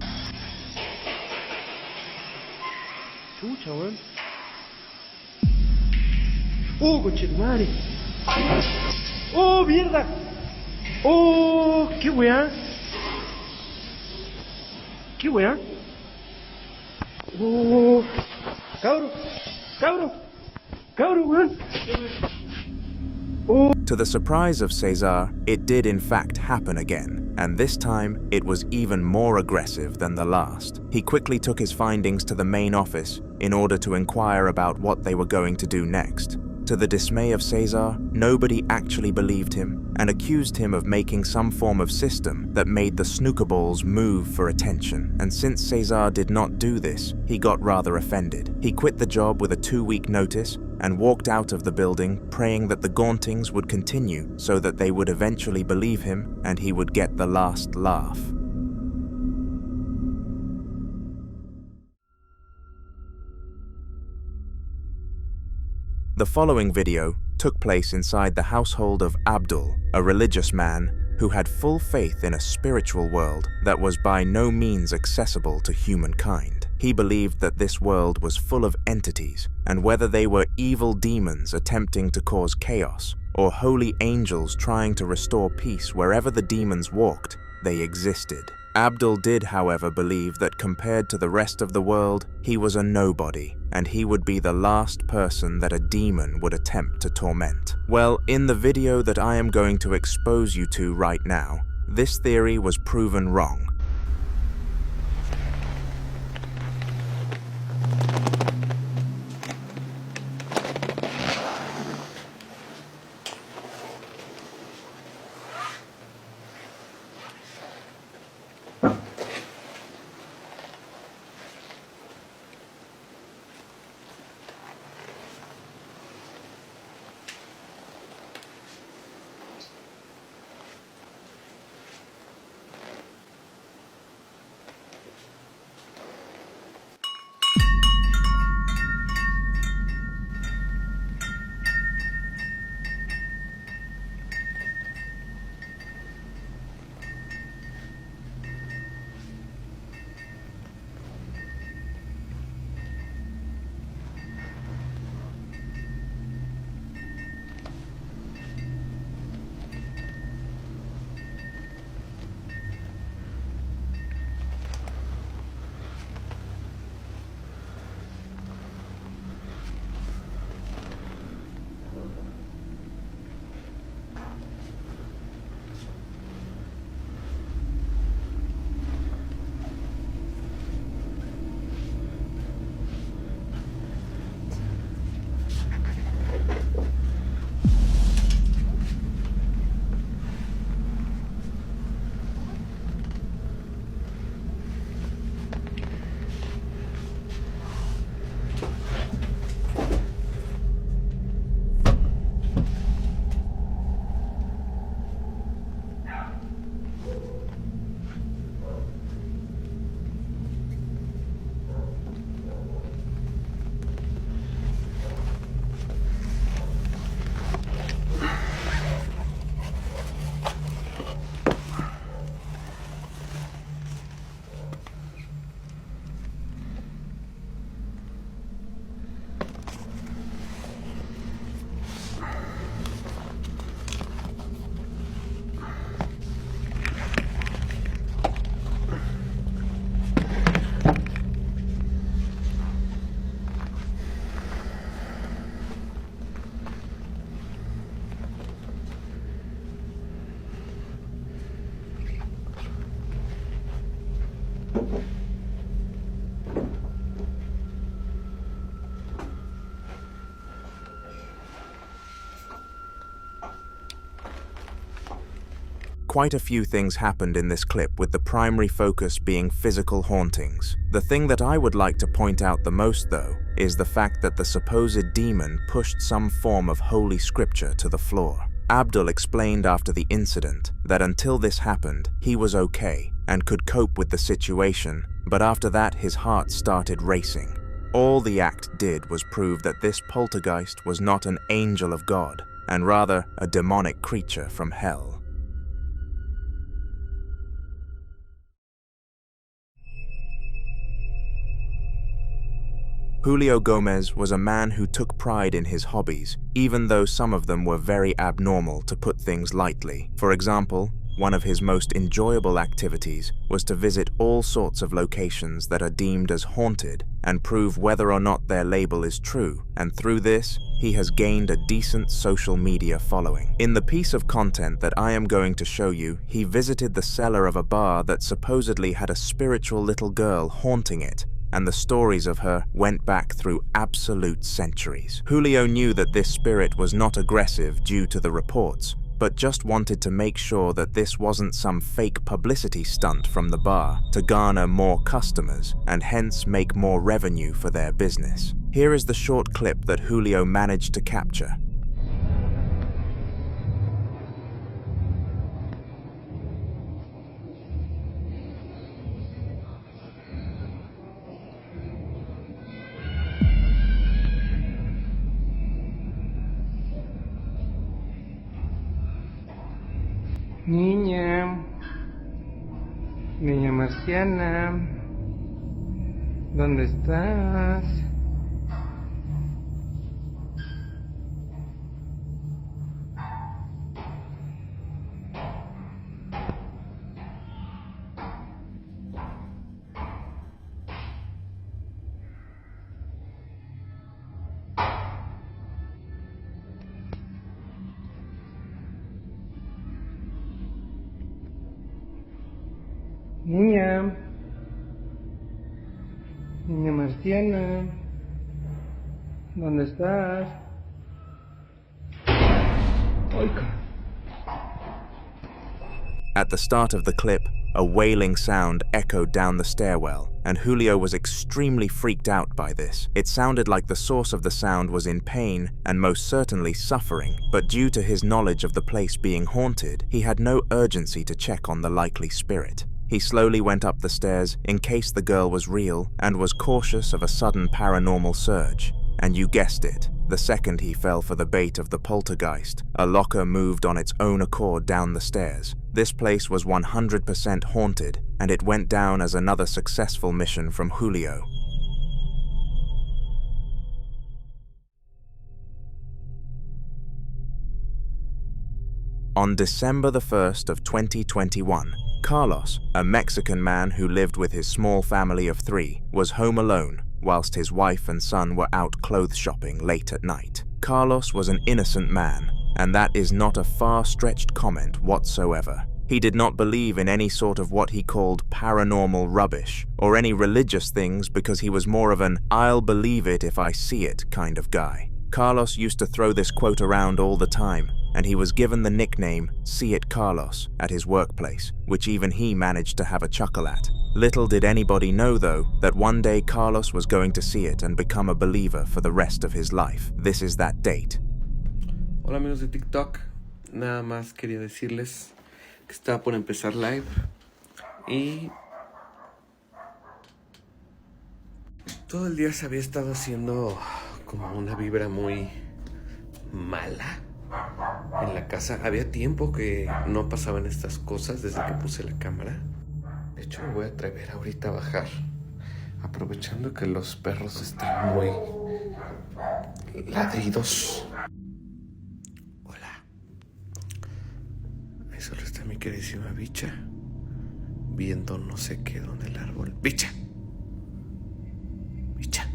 Chucha, weón. Oh, conchetumare. Oh, mierda. Oh, qué weá. Qué weá. Oh, cabro. Cabro. Cabro, weón. Oh. To the surprise of Cesar, it did in fact happen again, and this time it was even more aggressive than the last. He quickly took his findings to the main office in order to inquire about what they were going to do next. To the dismay of Cesar, nobody actually believed him and accused him of making some form of system that made the snooker balls move for attention. And since Cesar did not do this, he got rather offended. He quit the job with a 2-week notice and walked out of the building, praying that the hauntings would continue so that they would eventually believe him and he would get the last laugh. The following video took place inside the household of Abdul, a religious man who had full faith in a spiritual world that was by no means accessible to humankind. He believed that this world was full of entities, and whether they were evil demons attempting to cause chaos, or holy angels trying to restore peace wherever the demons walked, they existed. Abdul did, however, believe that compared to the rest of the world, he was a nobody, and he would be the last person that a demon would attempt to torment. Well, in the video that I am going to expose you to right now, this theory was proven wrong. Quite a few things happened in this clip, with the primary focus being physical hauntings. The thing that I would like to point out the most, though, is the fact that the supposed demon pushed some form of holy scripture to the floor. Abdul explained after the incident that until this happened, he was okay and could cope with the situation, but after that his heart started racing. All the act did was prove that this poltergeist was not an angel of God, and rather a demonic creature from hell. Julio Gomez was a man who took pride in his hobbies, even though some of them were very abnormal, to put things lightly. For example, one of his most enjoyable activities was to visit all sorts of locations that are deemed as haunted and prove whether or not their label is true, and through this, he has gained a decent social media following. In the piece of content that I am going to show you, he visited the cellar of a bar that supposedly had a spiritual little girl haunting it, and the stories of her went back through absolute centuries. Julio knew that this spirit was not aggressive due to the reports, but just wanted to make sure that this wasn't some fake publicity stunt from the bar to garner more customers and hence make more revenue for their business. Here is the short clip that Julio managed to capture. Niña, niña marciana, ¿dónde estás? Marciana, ¿dónde estás? At the start of the clip, a wailing sound echoed down the stairwell, and Julio was extremely freaked out by this. It sounded like the source of the sound was in pain and most certainly suffering, but due to his knowledge of the place being haunted, he had no urgency to check on the likely spirit. He slowly went up the stairs in case the girl was real and was cautious of a sudden paranormal surge. And you guessed it, the second he fell for the bait of the poltergeist, a locker moved on its own accord down the stairs. This place was 100% haunted, and it went down as another successful mission from Julio. On December the 1st of 2021, Carlos, a Mexican man who lived with his small family of 3, was home alone whilst his wife and son were out clothes shopping late at night. Carlos was an innocent man, and that is not a far-stretched comment whatsoever. He did not believe in any sort of what he called paranormal rubbish, or any religious things because he was more of an "I'll believe it if I see it" kind of guy. Carlos used to throw this quote around all the time, and he was given the nickname "See It Carlos" at his workplace, which even he managed to have a chuckle at. Little did anybody know, though, that one day Carlos was going to see it and become a believer for the rest of his life. This is that date. Hola amigos de TikTok, nada más quería decirles que estaba por empezar live y todo el día se había estado haciendo como una vibra muy mala en la casa. Había tiempo que no pasaban estas cosas desde que puse la cámara. De hecho, me voy a atrever ahorita a bajar, aprovechando que los perros están muy ladridos. Hola. Ahí solo está mi queridísima bicha, viendo no sé qué en el árbol. ¡Bicha! ¡Bicha!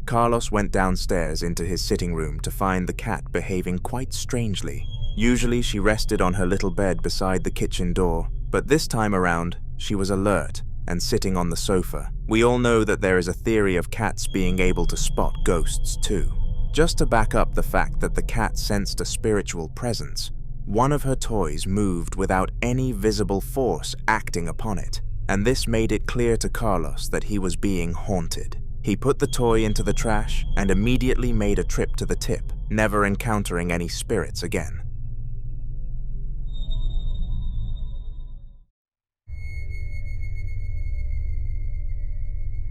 Carlos went downstairs into his sitting room to find the cat behaving quite strangely. Usually she rested on her little bed beside the kitchen door, but this time around, she was alert and sitting on the sofa. We all know that there is a theory of cats being able to spot ghosts too. Just to back up the fact that the cat sensed a spiritual presence, one of her toys moved without any visible force acting upon it, and this made it clear to Carlos that he was being haunted. He put the toy into the trash and immediately made a trip to the tip, never encountering any spirits again.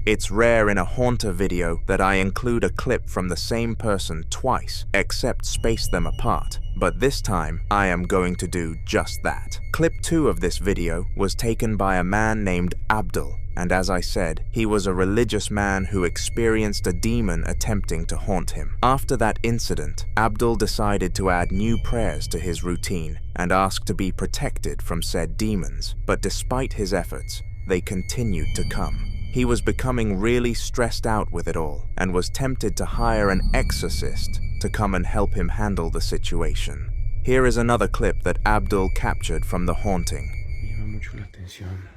It's rare in a haunter video that I include a clip from the same person twice, except space them apart, but this time I am going to do just that. Clip 2 of this video was taken by a man named Abdul, and as I said, he was a religious man who experienced a demon attempting to haunt him. After that incident, Abdul decided to add new prayers to his routine and ask to be protected from said demons, but despite his efforts, they continued to come. He was becoming really stressed out with it all and was tempted to hire an exorcist to come and help him handle the situation. Here is another clip that Abdul captured from the haunting. Me llama mucho la atención.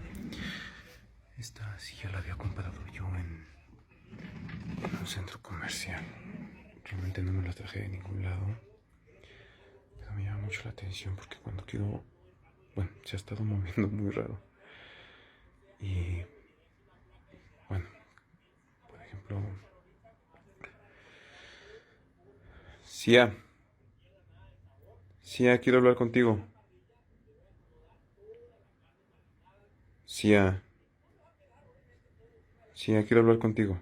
Esta silla la había comprado yo en un centro comercial. Realmente no me la traje de ningún lado. Pero me llama mucho la atención porque cuando quiero... Bueno, se ha estado moviendo muy raro. Y... Bueno, por ejemplo... Sia, quiero hablar contigo. Sia, quiero hablar contigo.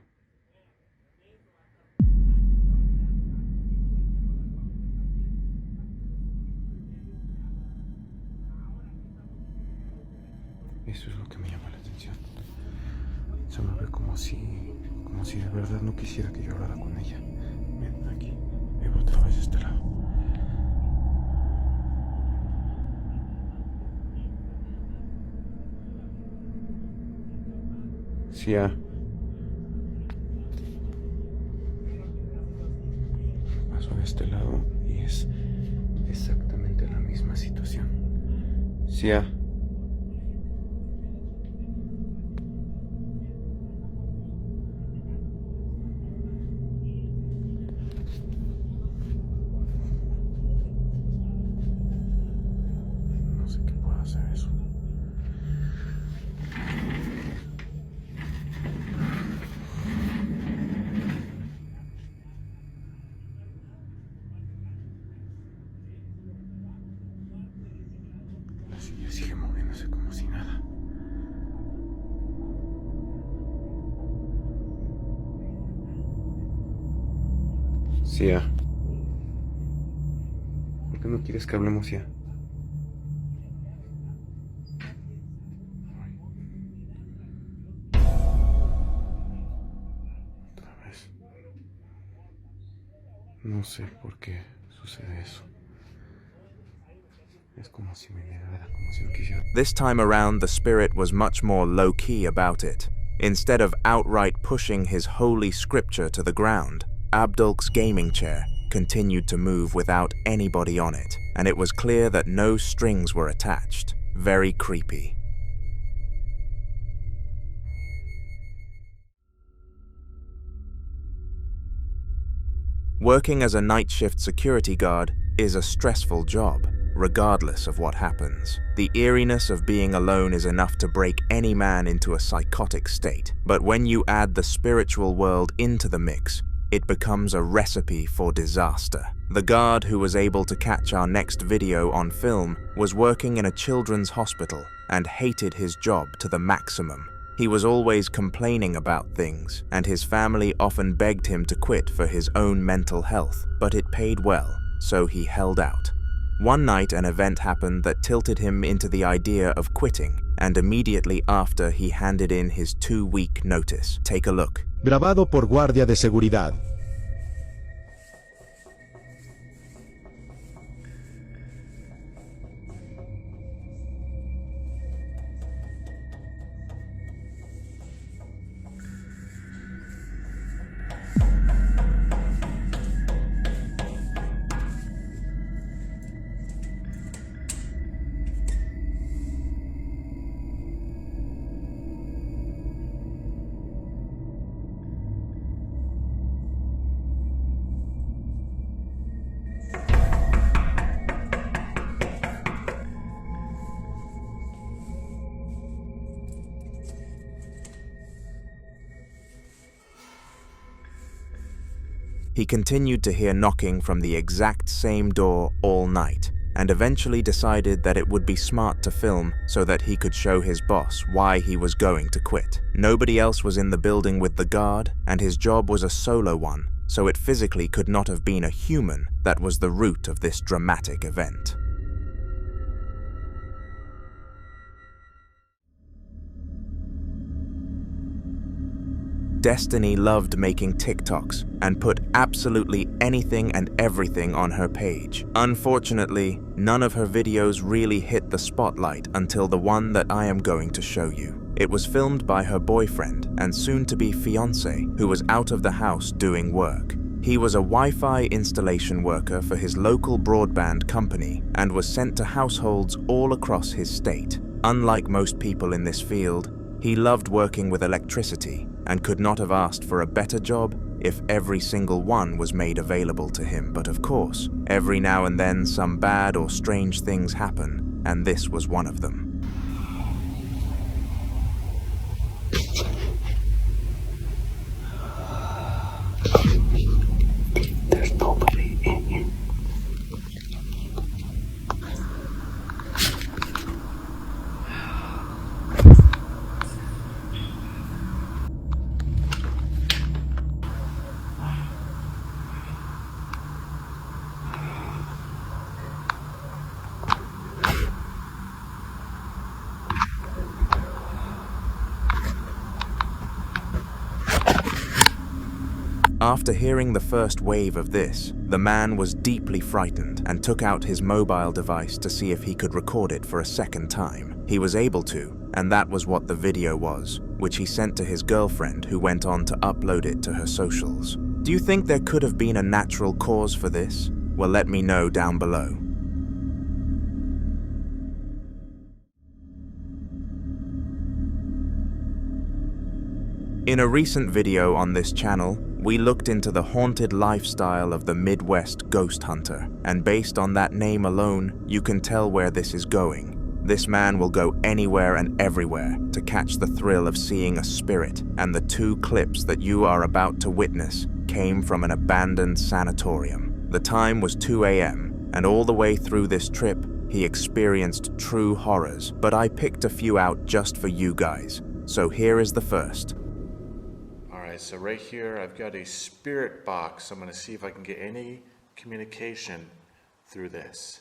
Eso es lo que me llama la atención. Se me ve como si de verdad no quisiera que yo hablara con ella. Ven, aquí. Ven otra vez a este lado. Sia. Paso de este lado y es Sia. No sé qué puedo hacer eso. La silla sigue moviéndose como si nada. Sia. ¿Por qué no quieres que hablemos ya? Otra vez. No sé por qué sucede eso. Es como si me negara, como si no quisiera. This time around, the spirit was much more low-key about it. Instead of outright pushing his holy scripture to the ground, Abdul's gaming chair continued to move without anybody on it, and it was clear that no strings were attached. Very creepy. Working as a night shift security guard is a stressful job, regardless of what happens. The eeriness of being alone is enough to break any man into a psychotic state, but when you add the spiritual world into the mix, it becomes a recipe for disaster. The guard who was able to catch our next video on film was working in a children's hospital and hated his job to the maximum. He was always complaining about things, and his family often begged him to quit for his own mental health, but it paid well, so he held out. One night an event happened that tilted him into the idea of quitting, and immediately after he handed in his 2-week notice. Take a look. Grabado por guardia de seguridad. He continued to hear knocking from the exact same door all night, and eventually decided that it would be smart to film so that he could show his boss why he was going to quit. Nobody else was in the building with the guard, and his job was a solo one, so it physically could not have been a human that was the root of this dramatic event. Destiny loved making TikToks and put absolutely anything and everything on her page. Unfortunately, none of her videos really hit the spotlight until the one that I am going to show you. It was filmed by her boyfriend and soon-to-be fiancé, who was out of the house doing work. He was a Wi-Fi installation worker for his local broadband company and was sent to households all across his state. Unlike most people in this field, he loved working with electricity and could not have asked for a better job if every single one was made available to him. But of course, every now and then some bad or strange things happen, and this was one of them. There's nobody in here. After hearing the first wave of this, the man was deeply frightened and took out his mobile device to see if he could record it for a second time. He was able to, and that was what the video was, which he sent to his girlfriend, who went on to upload it to her socials. Do you think there could have been a natural cause for this? Well, let me know down below. In a recent video on this channel, we looked into the haunted lifestyle of the Midwest ghost hunter, and based on that name alone, you can tell where this is going. This man will go anywhere and everywhere to catch the thrill of seeing a spirit, and the 2 clips that you are about to witness came from an abandoned sanatorium. The time was 2 a.m., and all the way through this trip, he experienced true horrors, but I picked a few out just for you guys. So here is the first. Alright, so right here I've got a spirit box. I'm going to see if I can get any communication through this.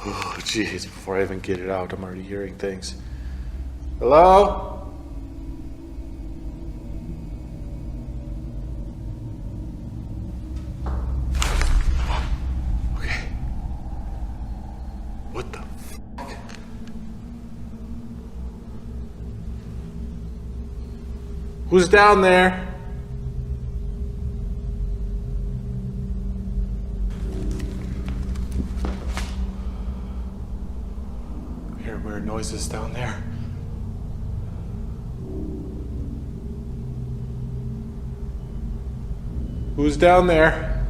Oh, jeez, before I even get it out, I'm already hearing things. Hello? Okay. What the fuck? Who's down there? Weird noises down there. Who's down there?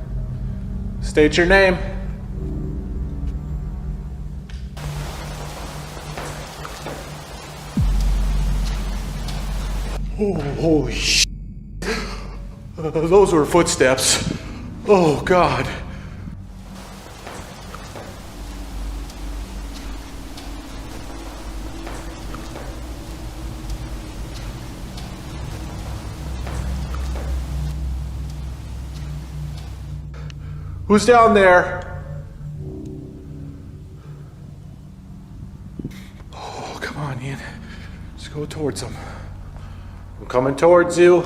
State your name. Oh, holy shit. Those were footsteps. Oh, God. Who's down there? Oh, come on, Ian. Just go towards them. I'm coming towards you.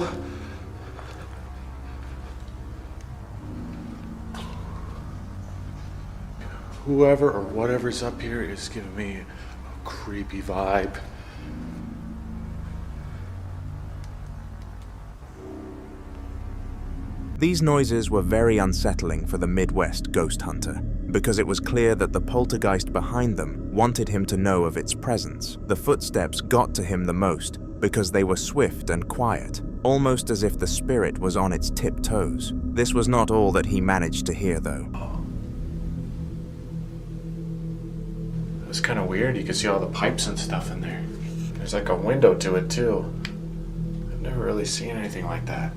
Whoever or whatever's up here is giving me a creepy vibe. These noises were very unsettling for the Midwest ghost hunter, because it was clear that the poltergeist behind them wanted him to know of its presence. The footsteps got to him the most because they were swift and quiet, almost as if the spirit was on its tiptoes. This was not all that he managed to hear, though. It was kind of weird. You could see all the pipes and stuff in there. There's like a window to it, too. I've never really seen anything like that.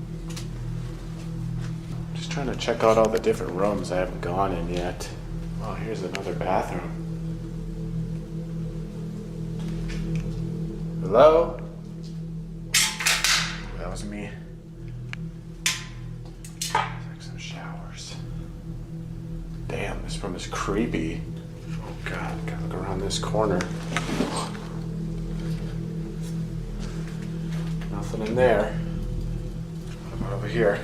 Trying to check out all the different rooms I haven't gone in yet. Oh, here's another bathroom. Hello? That was me. It's like some showers. Damn, this room is creepy. Oh God, gotta look around this corner. Nothing in there. What about over here?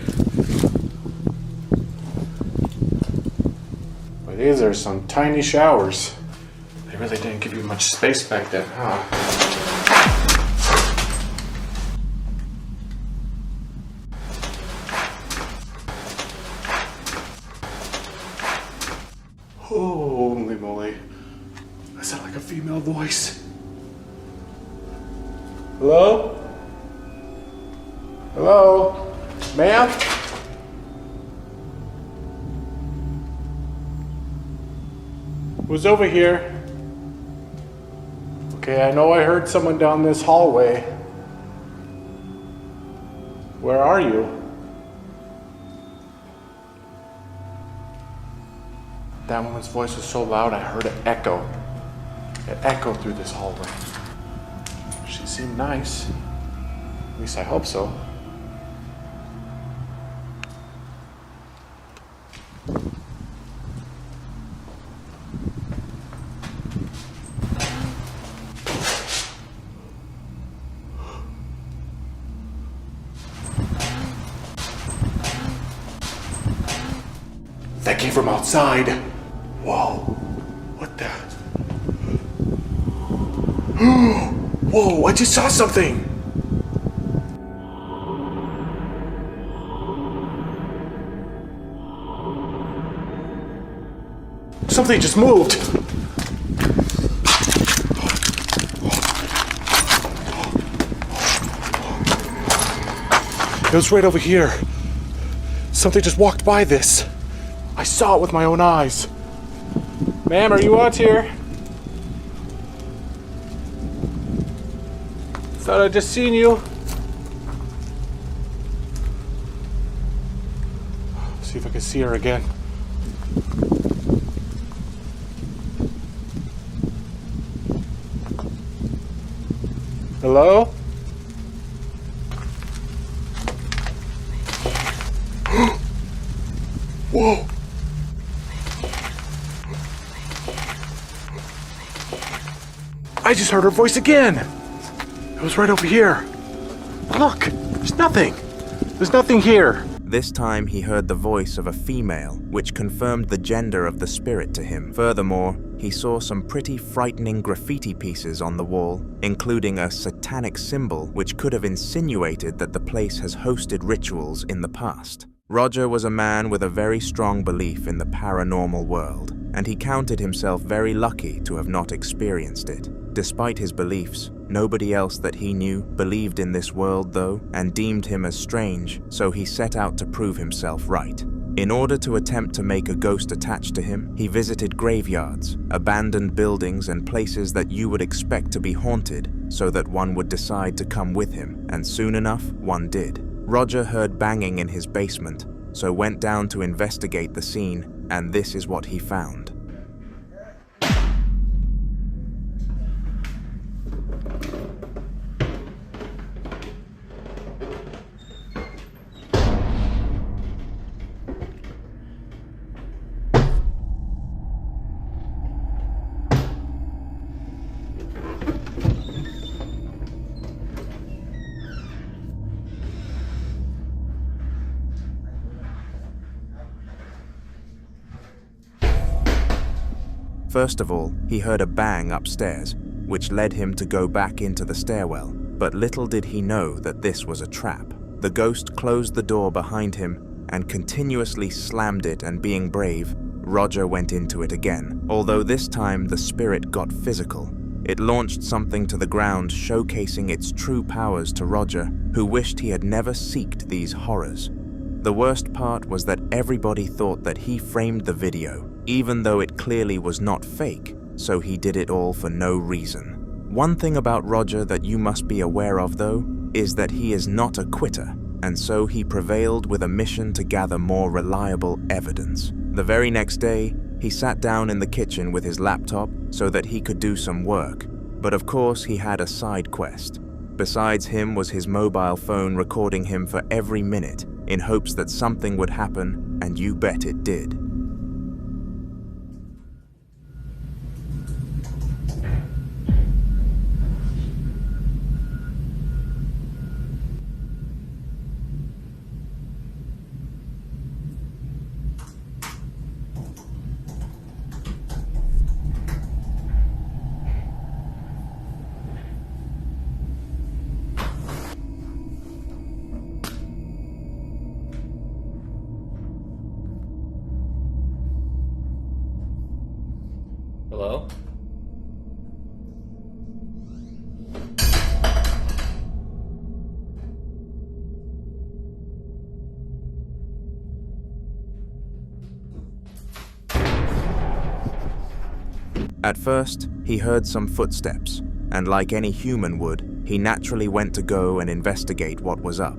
These are some tiny showers. They really didn't give you much space back then, huh? Holy moly. That sounded like a female voice. Hello? Hello? Ma'am? Who's over here? Okay, I know I heard someone down this hallway. Where are you? That woman's voice was so loud I heard it echo. It echoed through this hallway. She seemed nice. At least I hope so. That came from outside. Whoa. What the? Whoa, I just saw something. Something just moved. It was right over here. Something just walked by this. I saw it with my own eyes. Ma'am, are you out here? Thought I just seen you. See if I can see her again. Hello? Whoa! I just heard her voice again! It was right over here. Look! There's nothing! There's nothing here! This time he heard the voice of a female, which confirmed the gender of the spirit to him. Furthermore, he saw some pretty frightening graffiti pieces on the wall, including a satanic symbol which could have insinuated that the place has hosted rituals in the past. Roger was a man with a very strong belief in the paranormal world, and he counted himself very lucky to have not experienced it. Despite his beliefs, nobody else that he knew believed in this world though, and deemed him as strange, so he set out to prove himself right. In order to attempt to make a ghost attached to him, he visited graveyards, abandoned buildings and places that you would expect to be haunted, so that one would decide to come with him, and soon enough, one did. Roger heard banging in his basement, so went down to investigate the scene, and this is what he found. First of all, he heard a bang upstairs, which led him to go back into the stairwell, but little did he know that this was a trap. The ghost closed the door behind him and continuously slammed it, and being brave, Roger went into it again, although this time the spirit got physical. It launched something to the ground, showcasing its true powers to Roger, who wished he had never seeked these horrors. The worst part was that everybody thought that he framed the video, even though it clearly was not fake, so he did it all for no reason. One thing about Roger that you must be aware of though, is that he is not a quitter, and so he prevailed with a mission to gather more reliable evidence. The very next day, he sat down in the kitchen with his laptop so that he could do some work, but of course he had a side quest. Besides him was his mobile phone recording him for every minute, in hopes that something would happen, and you bet it did. Hello? At first, he heard some footsteps, and like any human would, he naturally went to go and investigate what was up.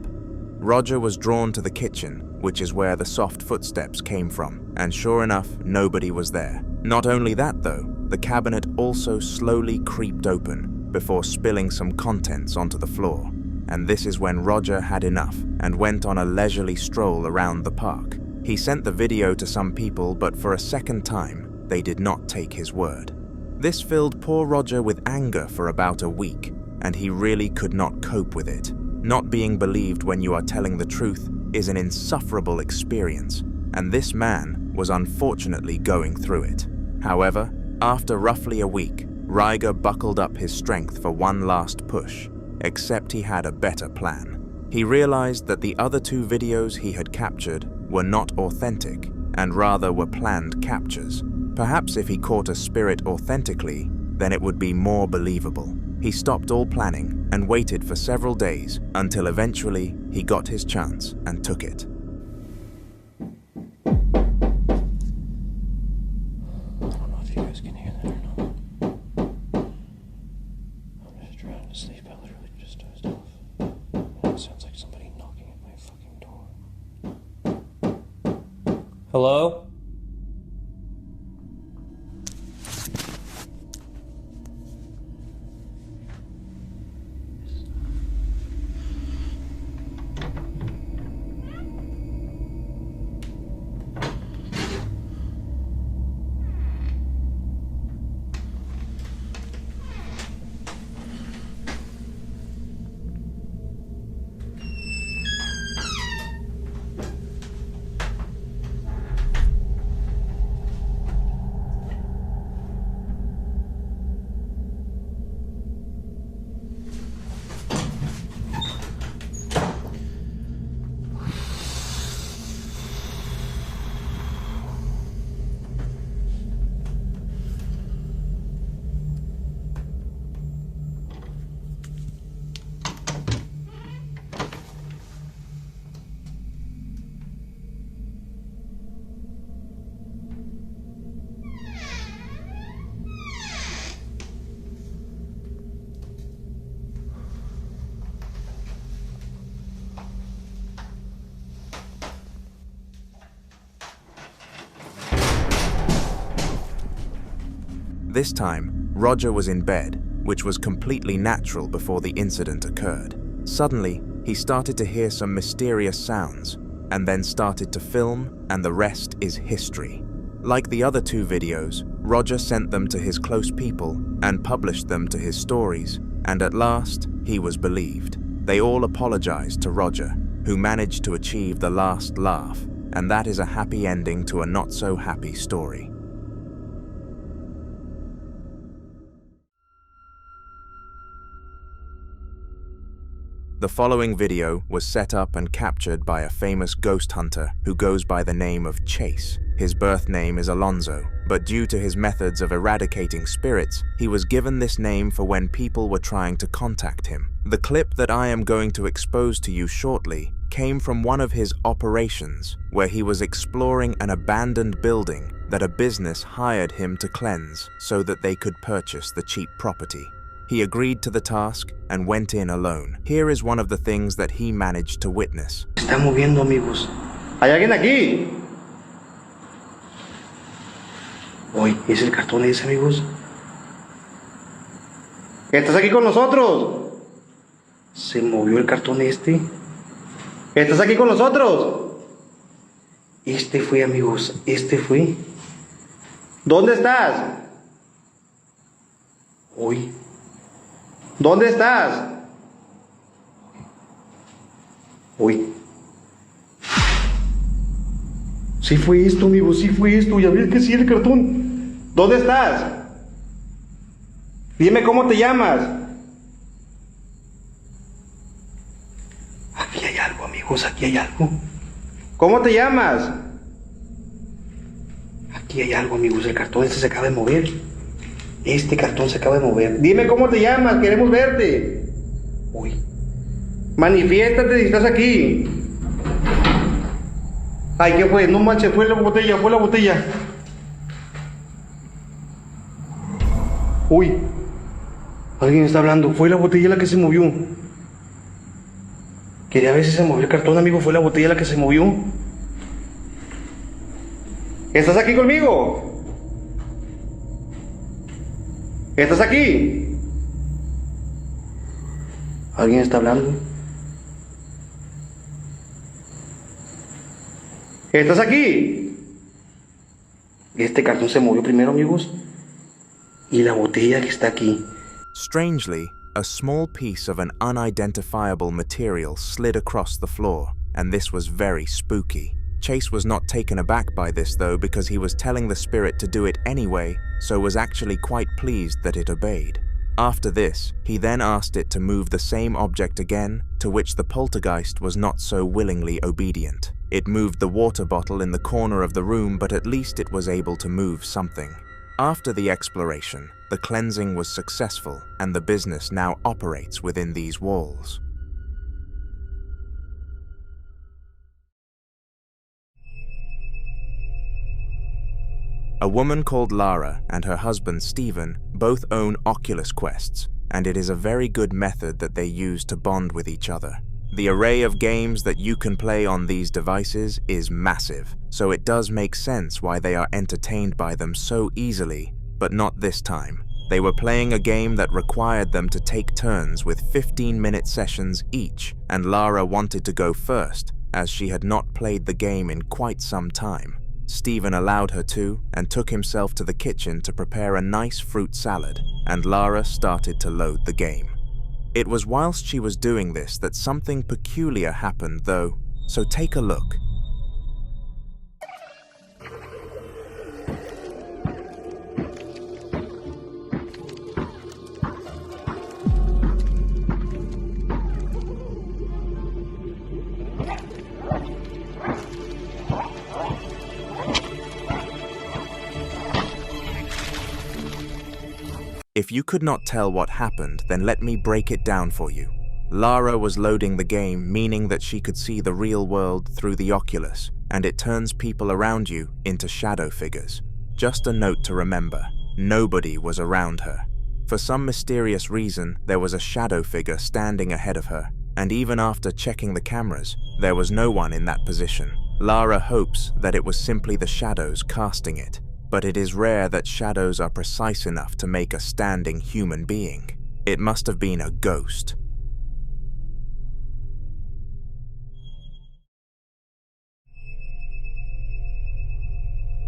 Roger was drawn to the kitchen, which is where the soft footsteps came from, and sure enough, nobody was there. Not only that though, the cabinet also slowly creeped open before spilling some contents onto the floor. And this is when Roger had enough and went on a leisurely stroll around the park. He sent the video to some people, but for a second time, they did not take his word. This filled poor Roger with anger for about a week, and he really could not cope with it. Not being believed when you are telling the truth is an insufferable experience, and this man was unfortunately going through it. However, after roughly a week, Ryger buckled up his strength for one last push, except he had a better plan. He realized that the other two videos he had captured were not authentic, and rather were planned captures, Perhaps if he caught a spirit authentically, then it would be more believable. He stopped all planning and waited for several days until eventually he got his chance and took it. I don't know if you guys can hear that or not. I'm just trying to sleep. I literally just dozed off. And it sounds like somebody knocking at my fucking door. Hello? This time, Roger was in bed, which was completely natural before the incident occurred. Suddenly, he started to hear some mysterious sounds, and then started to film, and the rest is history. Like the other two videos, Roger sent them to his close people and published them to his stories, and at last, he was believed. They all apologized to Roger, who managed to achieve the last laugh, and that is a happy ending to a not-so-happy story. The following video was set up and captured by a famous ghost hunter who goes by the name of Chase. His birth name is Alonzo, but due to his methods of eradicating spirits, he was given this name for when people were trying to contact him. The clip that I am going to expose to you shortly came from one of his operations, where he was exploring an abandoned building that a business hired him to cleanse so that they could purchase the cheap property. He agreed to the task and went in alone. Here is one of the things that he managed to witness. Está moviendo, amigos. ¿Hay alguien aquí? Hoy es el cartón ese, amigos. ¿Estás aquí con nosotros? Se movió el cartón este. ¿Estás aquí con nosotros? Este fue, amigos. Este fue. ¿Dónde estás? Hoy. ¿Dónde estás? Uy. Sí fue esto, amigo, sí fue esto. Ya ves que sí, el cartón. ¿Dónde estás? Dime cómo te llamas. Aquí hay algo, amigos, aquí hay algo. ¿Cómo te llamas? Aquí hay algo, amigos, el cartón este se acaba de mover. Este cartón se acaba de mover. Dime cómo te llamas, queremos verte. Uy. Manifiéstate si estás aquí. Ay, ¿qué fue? No manches, fue la botella, fue la botella. Uy. Alguien está hablando, fue la botella la que se movió. Quería ver si se movió el cartón, amigo, fue la botella la que se movió. ¿Estás aquí conmigo? ¿Estás aquí? ¿Alguien está hablando? ¿Estás aquí? Este cartón se movió primero, amigos. Y la botella que está aquí. Strangely, a small piece of an unidentifiable material slid across the floor, and this was very spooky. Chase was not taken aback by this though, because he was telling the spirit to do it anyway, so was actually quite pleased that it obeyed. After this, he then asked it to move the same object again, to which the poltergeist was not so willingly obedient. It moved the water bottle in the corner of the room, but at least it was able to move something. After the exploration, the cleansing was successful, and the business now operates within these walls. A woman called Lara and her husband Stephen both own Oculus Quests, and it is a very good method that they use to bond with each other. The array of games that you can play on these devices is massive, so it does make sense why they are entertained by them so easily, but not this time. They were playing a game that required them to take turns with 15-minute sessions each, and Lara wanted to go first, as she had not played the game in quite some time. Stephen allowed her to, and took himself to the kitchen to prepare a nice fruit salad, and Lara started to load the game. It was whilst she was doing this that something peculiar happened though, so take a look. If you could not tell what happened, then let me break it down for you. Lara was loading the game, meaning that she could see the real world through the Oculus, and it turns people around you into shadow figures. Just a note to remember, nobody was around her. For some mysterious reason, there was a shadow figure standing ahead of her, and even after checking the cameras, there was no one in that position. Lara hopes that it was simply the shadows casting it. But it is rare that shadows are precise enough to make a standing human being. It must have been a ghost.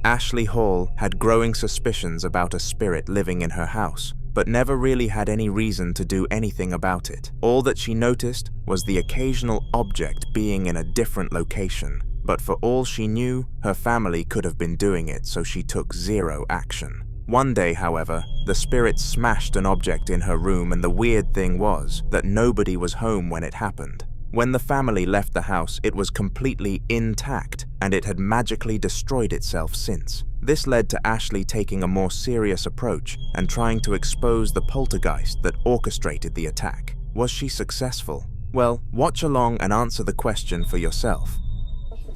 Ashley Hall had growing suspicions about a spirit living in her house, but never really had any reason to do anything about it. All that she noticed was the occasional object being in a different location. But for all she knew, her family could have been doing it, so she took zero action. One day, however, the spirit smashed an object in her room, and the weird thing was that nobody was home when it happened. When the family left the house, it was completely intact, and it had magically destroyed itself since. This led to Ashley taking a more serious approach and trying to expose the poltergeist that orchestrated the attack. Was she successful? Well, watch along and answer the question for yourself.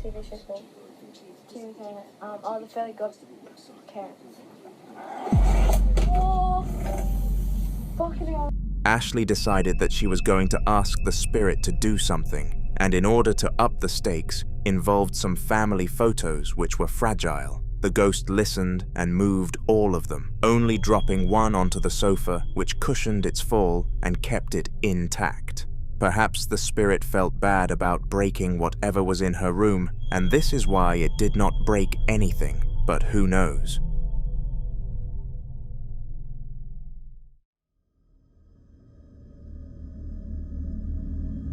TV show's called? The Fairly Good Care. Oh, fucking hell. Ashley decided that she was going to ask the spirit to do something, and in order to up the stakes, involved some family photos which were fragile. The ghost listened and moved all of them, only dropping one onto the sofa, which cushioned its fall and kept it intact. Perhaps the spirit felt bad about breaking whatever was in her room, and this is why it did not break anything, but who knows?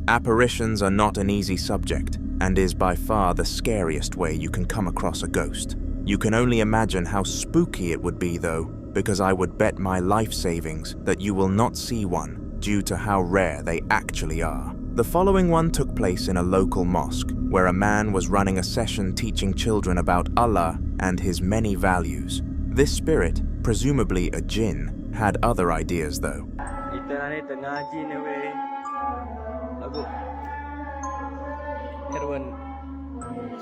Apparitions are not an easy subject, and is by far the scariest way you can come across a ghost. You can only imagine how spooky it would be though, because I would bet my life savings that you will not see one, due to how rare they actually are. The following one took place in a local mosque, where a man was running a session teaching children about Allah and his many values. This spirit, presumably a jinn, had other ideas though.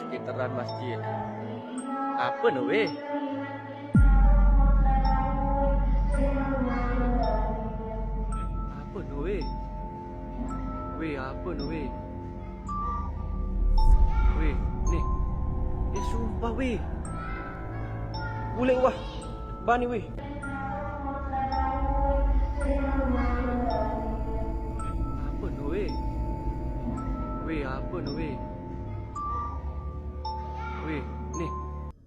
Sekitaran masjid. Apa no weh? Apa no weh? Weh, apa no weh? Weh, ni. Sumpah weh. Boleh wah. Bani weh. Apa no weh? Weh, apa no weh?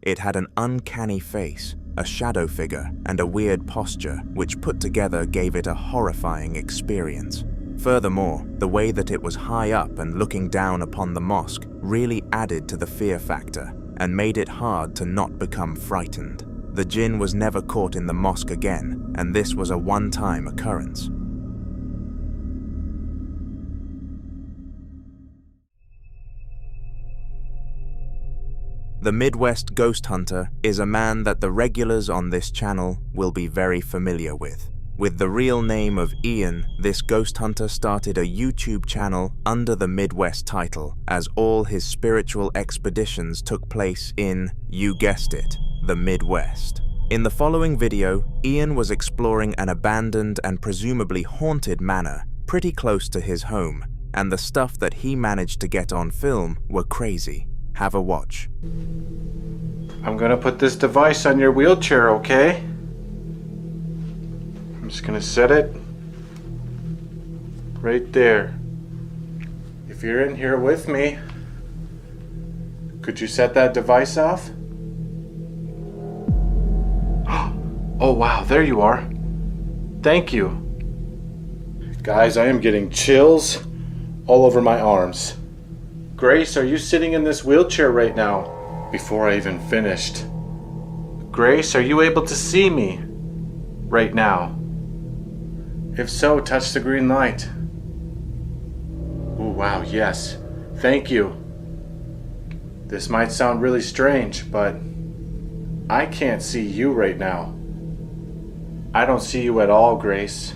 It had an uncanny face, a shadow figure, and a weird posture, which put together gave it a horrifying experience. Furthermore, the way that it was high up and looking down upon the mosque really added to the fear factor and made it hard to not become frightened. The jinn was never caught in the mosque again, and this was a one-time occurrence. The Midwest Ghost Hunter is a man that the regulars on this channel will be very familiar with. With the real name of Ian, this ghost hunter started a YouTube channel under the Midwest title, as all his spiritual expeditions took place in, you guessed it, the Midwest. In the following video, Ian was exploring an abandoned and presumably haunted manor pretty close to his home, and the stuff that he managed to get on film were crazy. Have a watch. I'm gonna put this device on your wheelchair, okay? I'm just gonna set it right there. If you're in here with me, could you set that device off? Oh wow, there you are. Thank you. Guys, I am getting chills all over my arms. Grace, are you sitting in this wheelchair right now? Before I even finished. Grace, are you able to see me right now? If so, touch the green light. Oh wow, yes. Thank you. This might sound really strange, but I can't see you right now. I don't see you at all, Grace.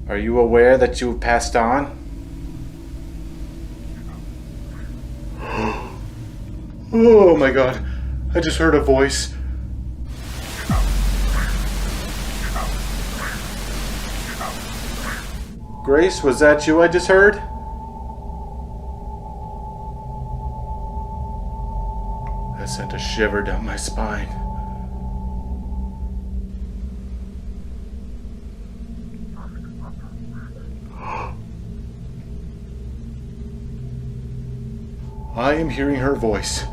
Are you aware that you have passed on? Oh my god, I just heard a voice. Grace, was that you I just heard? That sent a shiver down my spine. I am hearing her voice.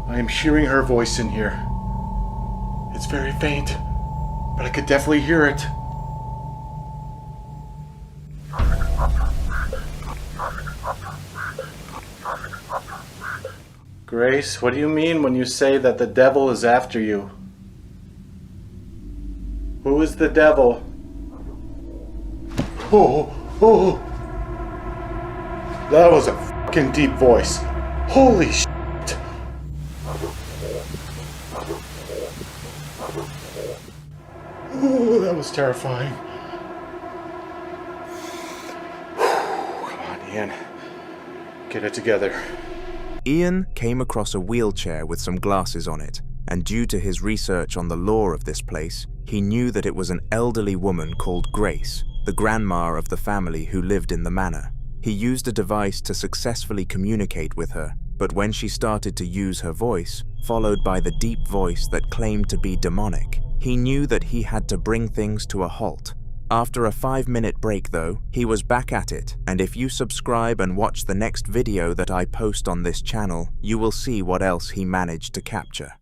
I am hearing her voice in here. It's very faint, but I could definitely hear it. Grace, what do you mean when you say that the devil is after you? Who is the devil? Oh. That was a fucking deep voice. Holy shit. Oh, that was terrifying. Come on, Ian. Get it together. Ian came across a wheelchair with some glasses on it, and due to his research on the lore of this place, he knew that it was an elderly woman called Grace, the grandma of the family who lived in the manor. He used a device to successfully communicate with her, but when she started to use her voice, followed by the deep voice that claimed to be demonic, he knew that he had to bring things to a halt. After a 5-minute break though, he was back at it, and if you subscribe and watch the next video that I post on this channel, you will see what else he managed to capture.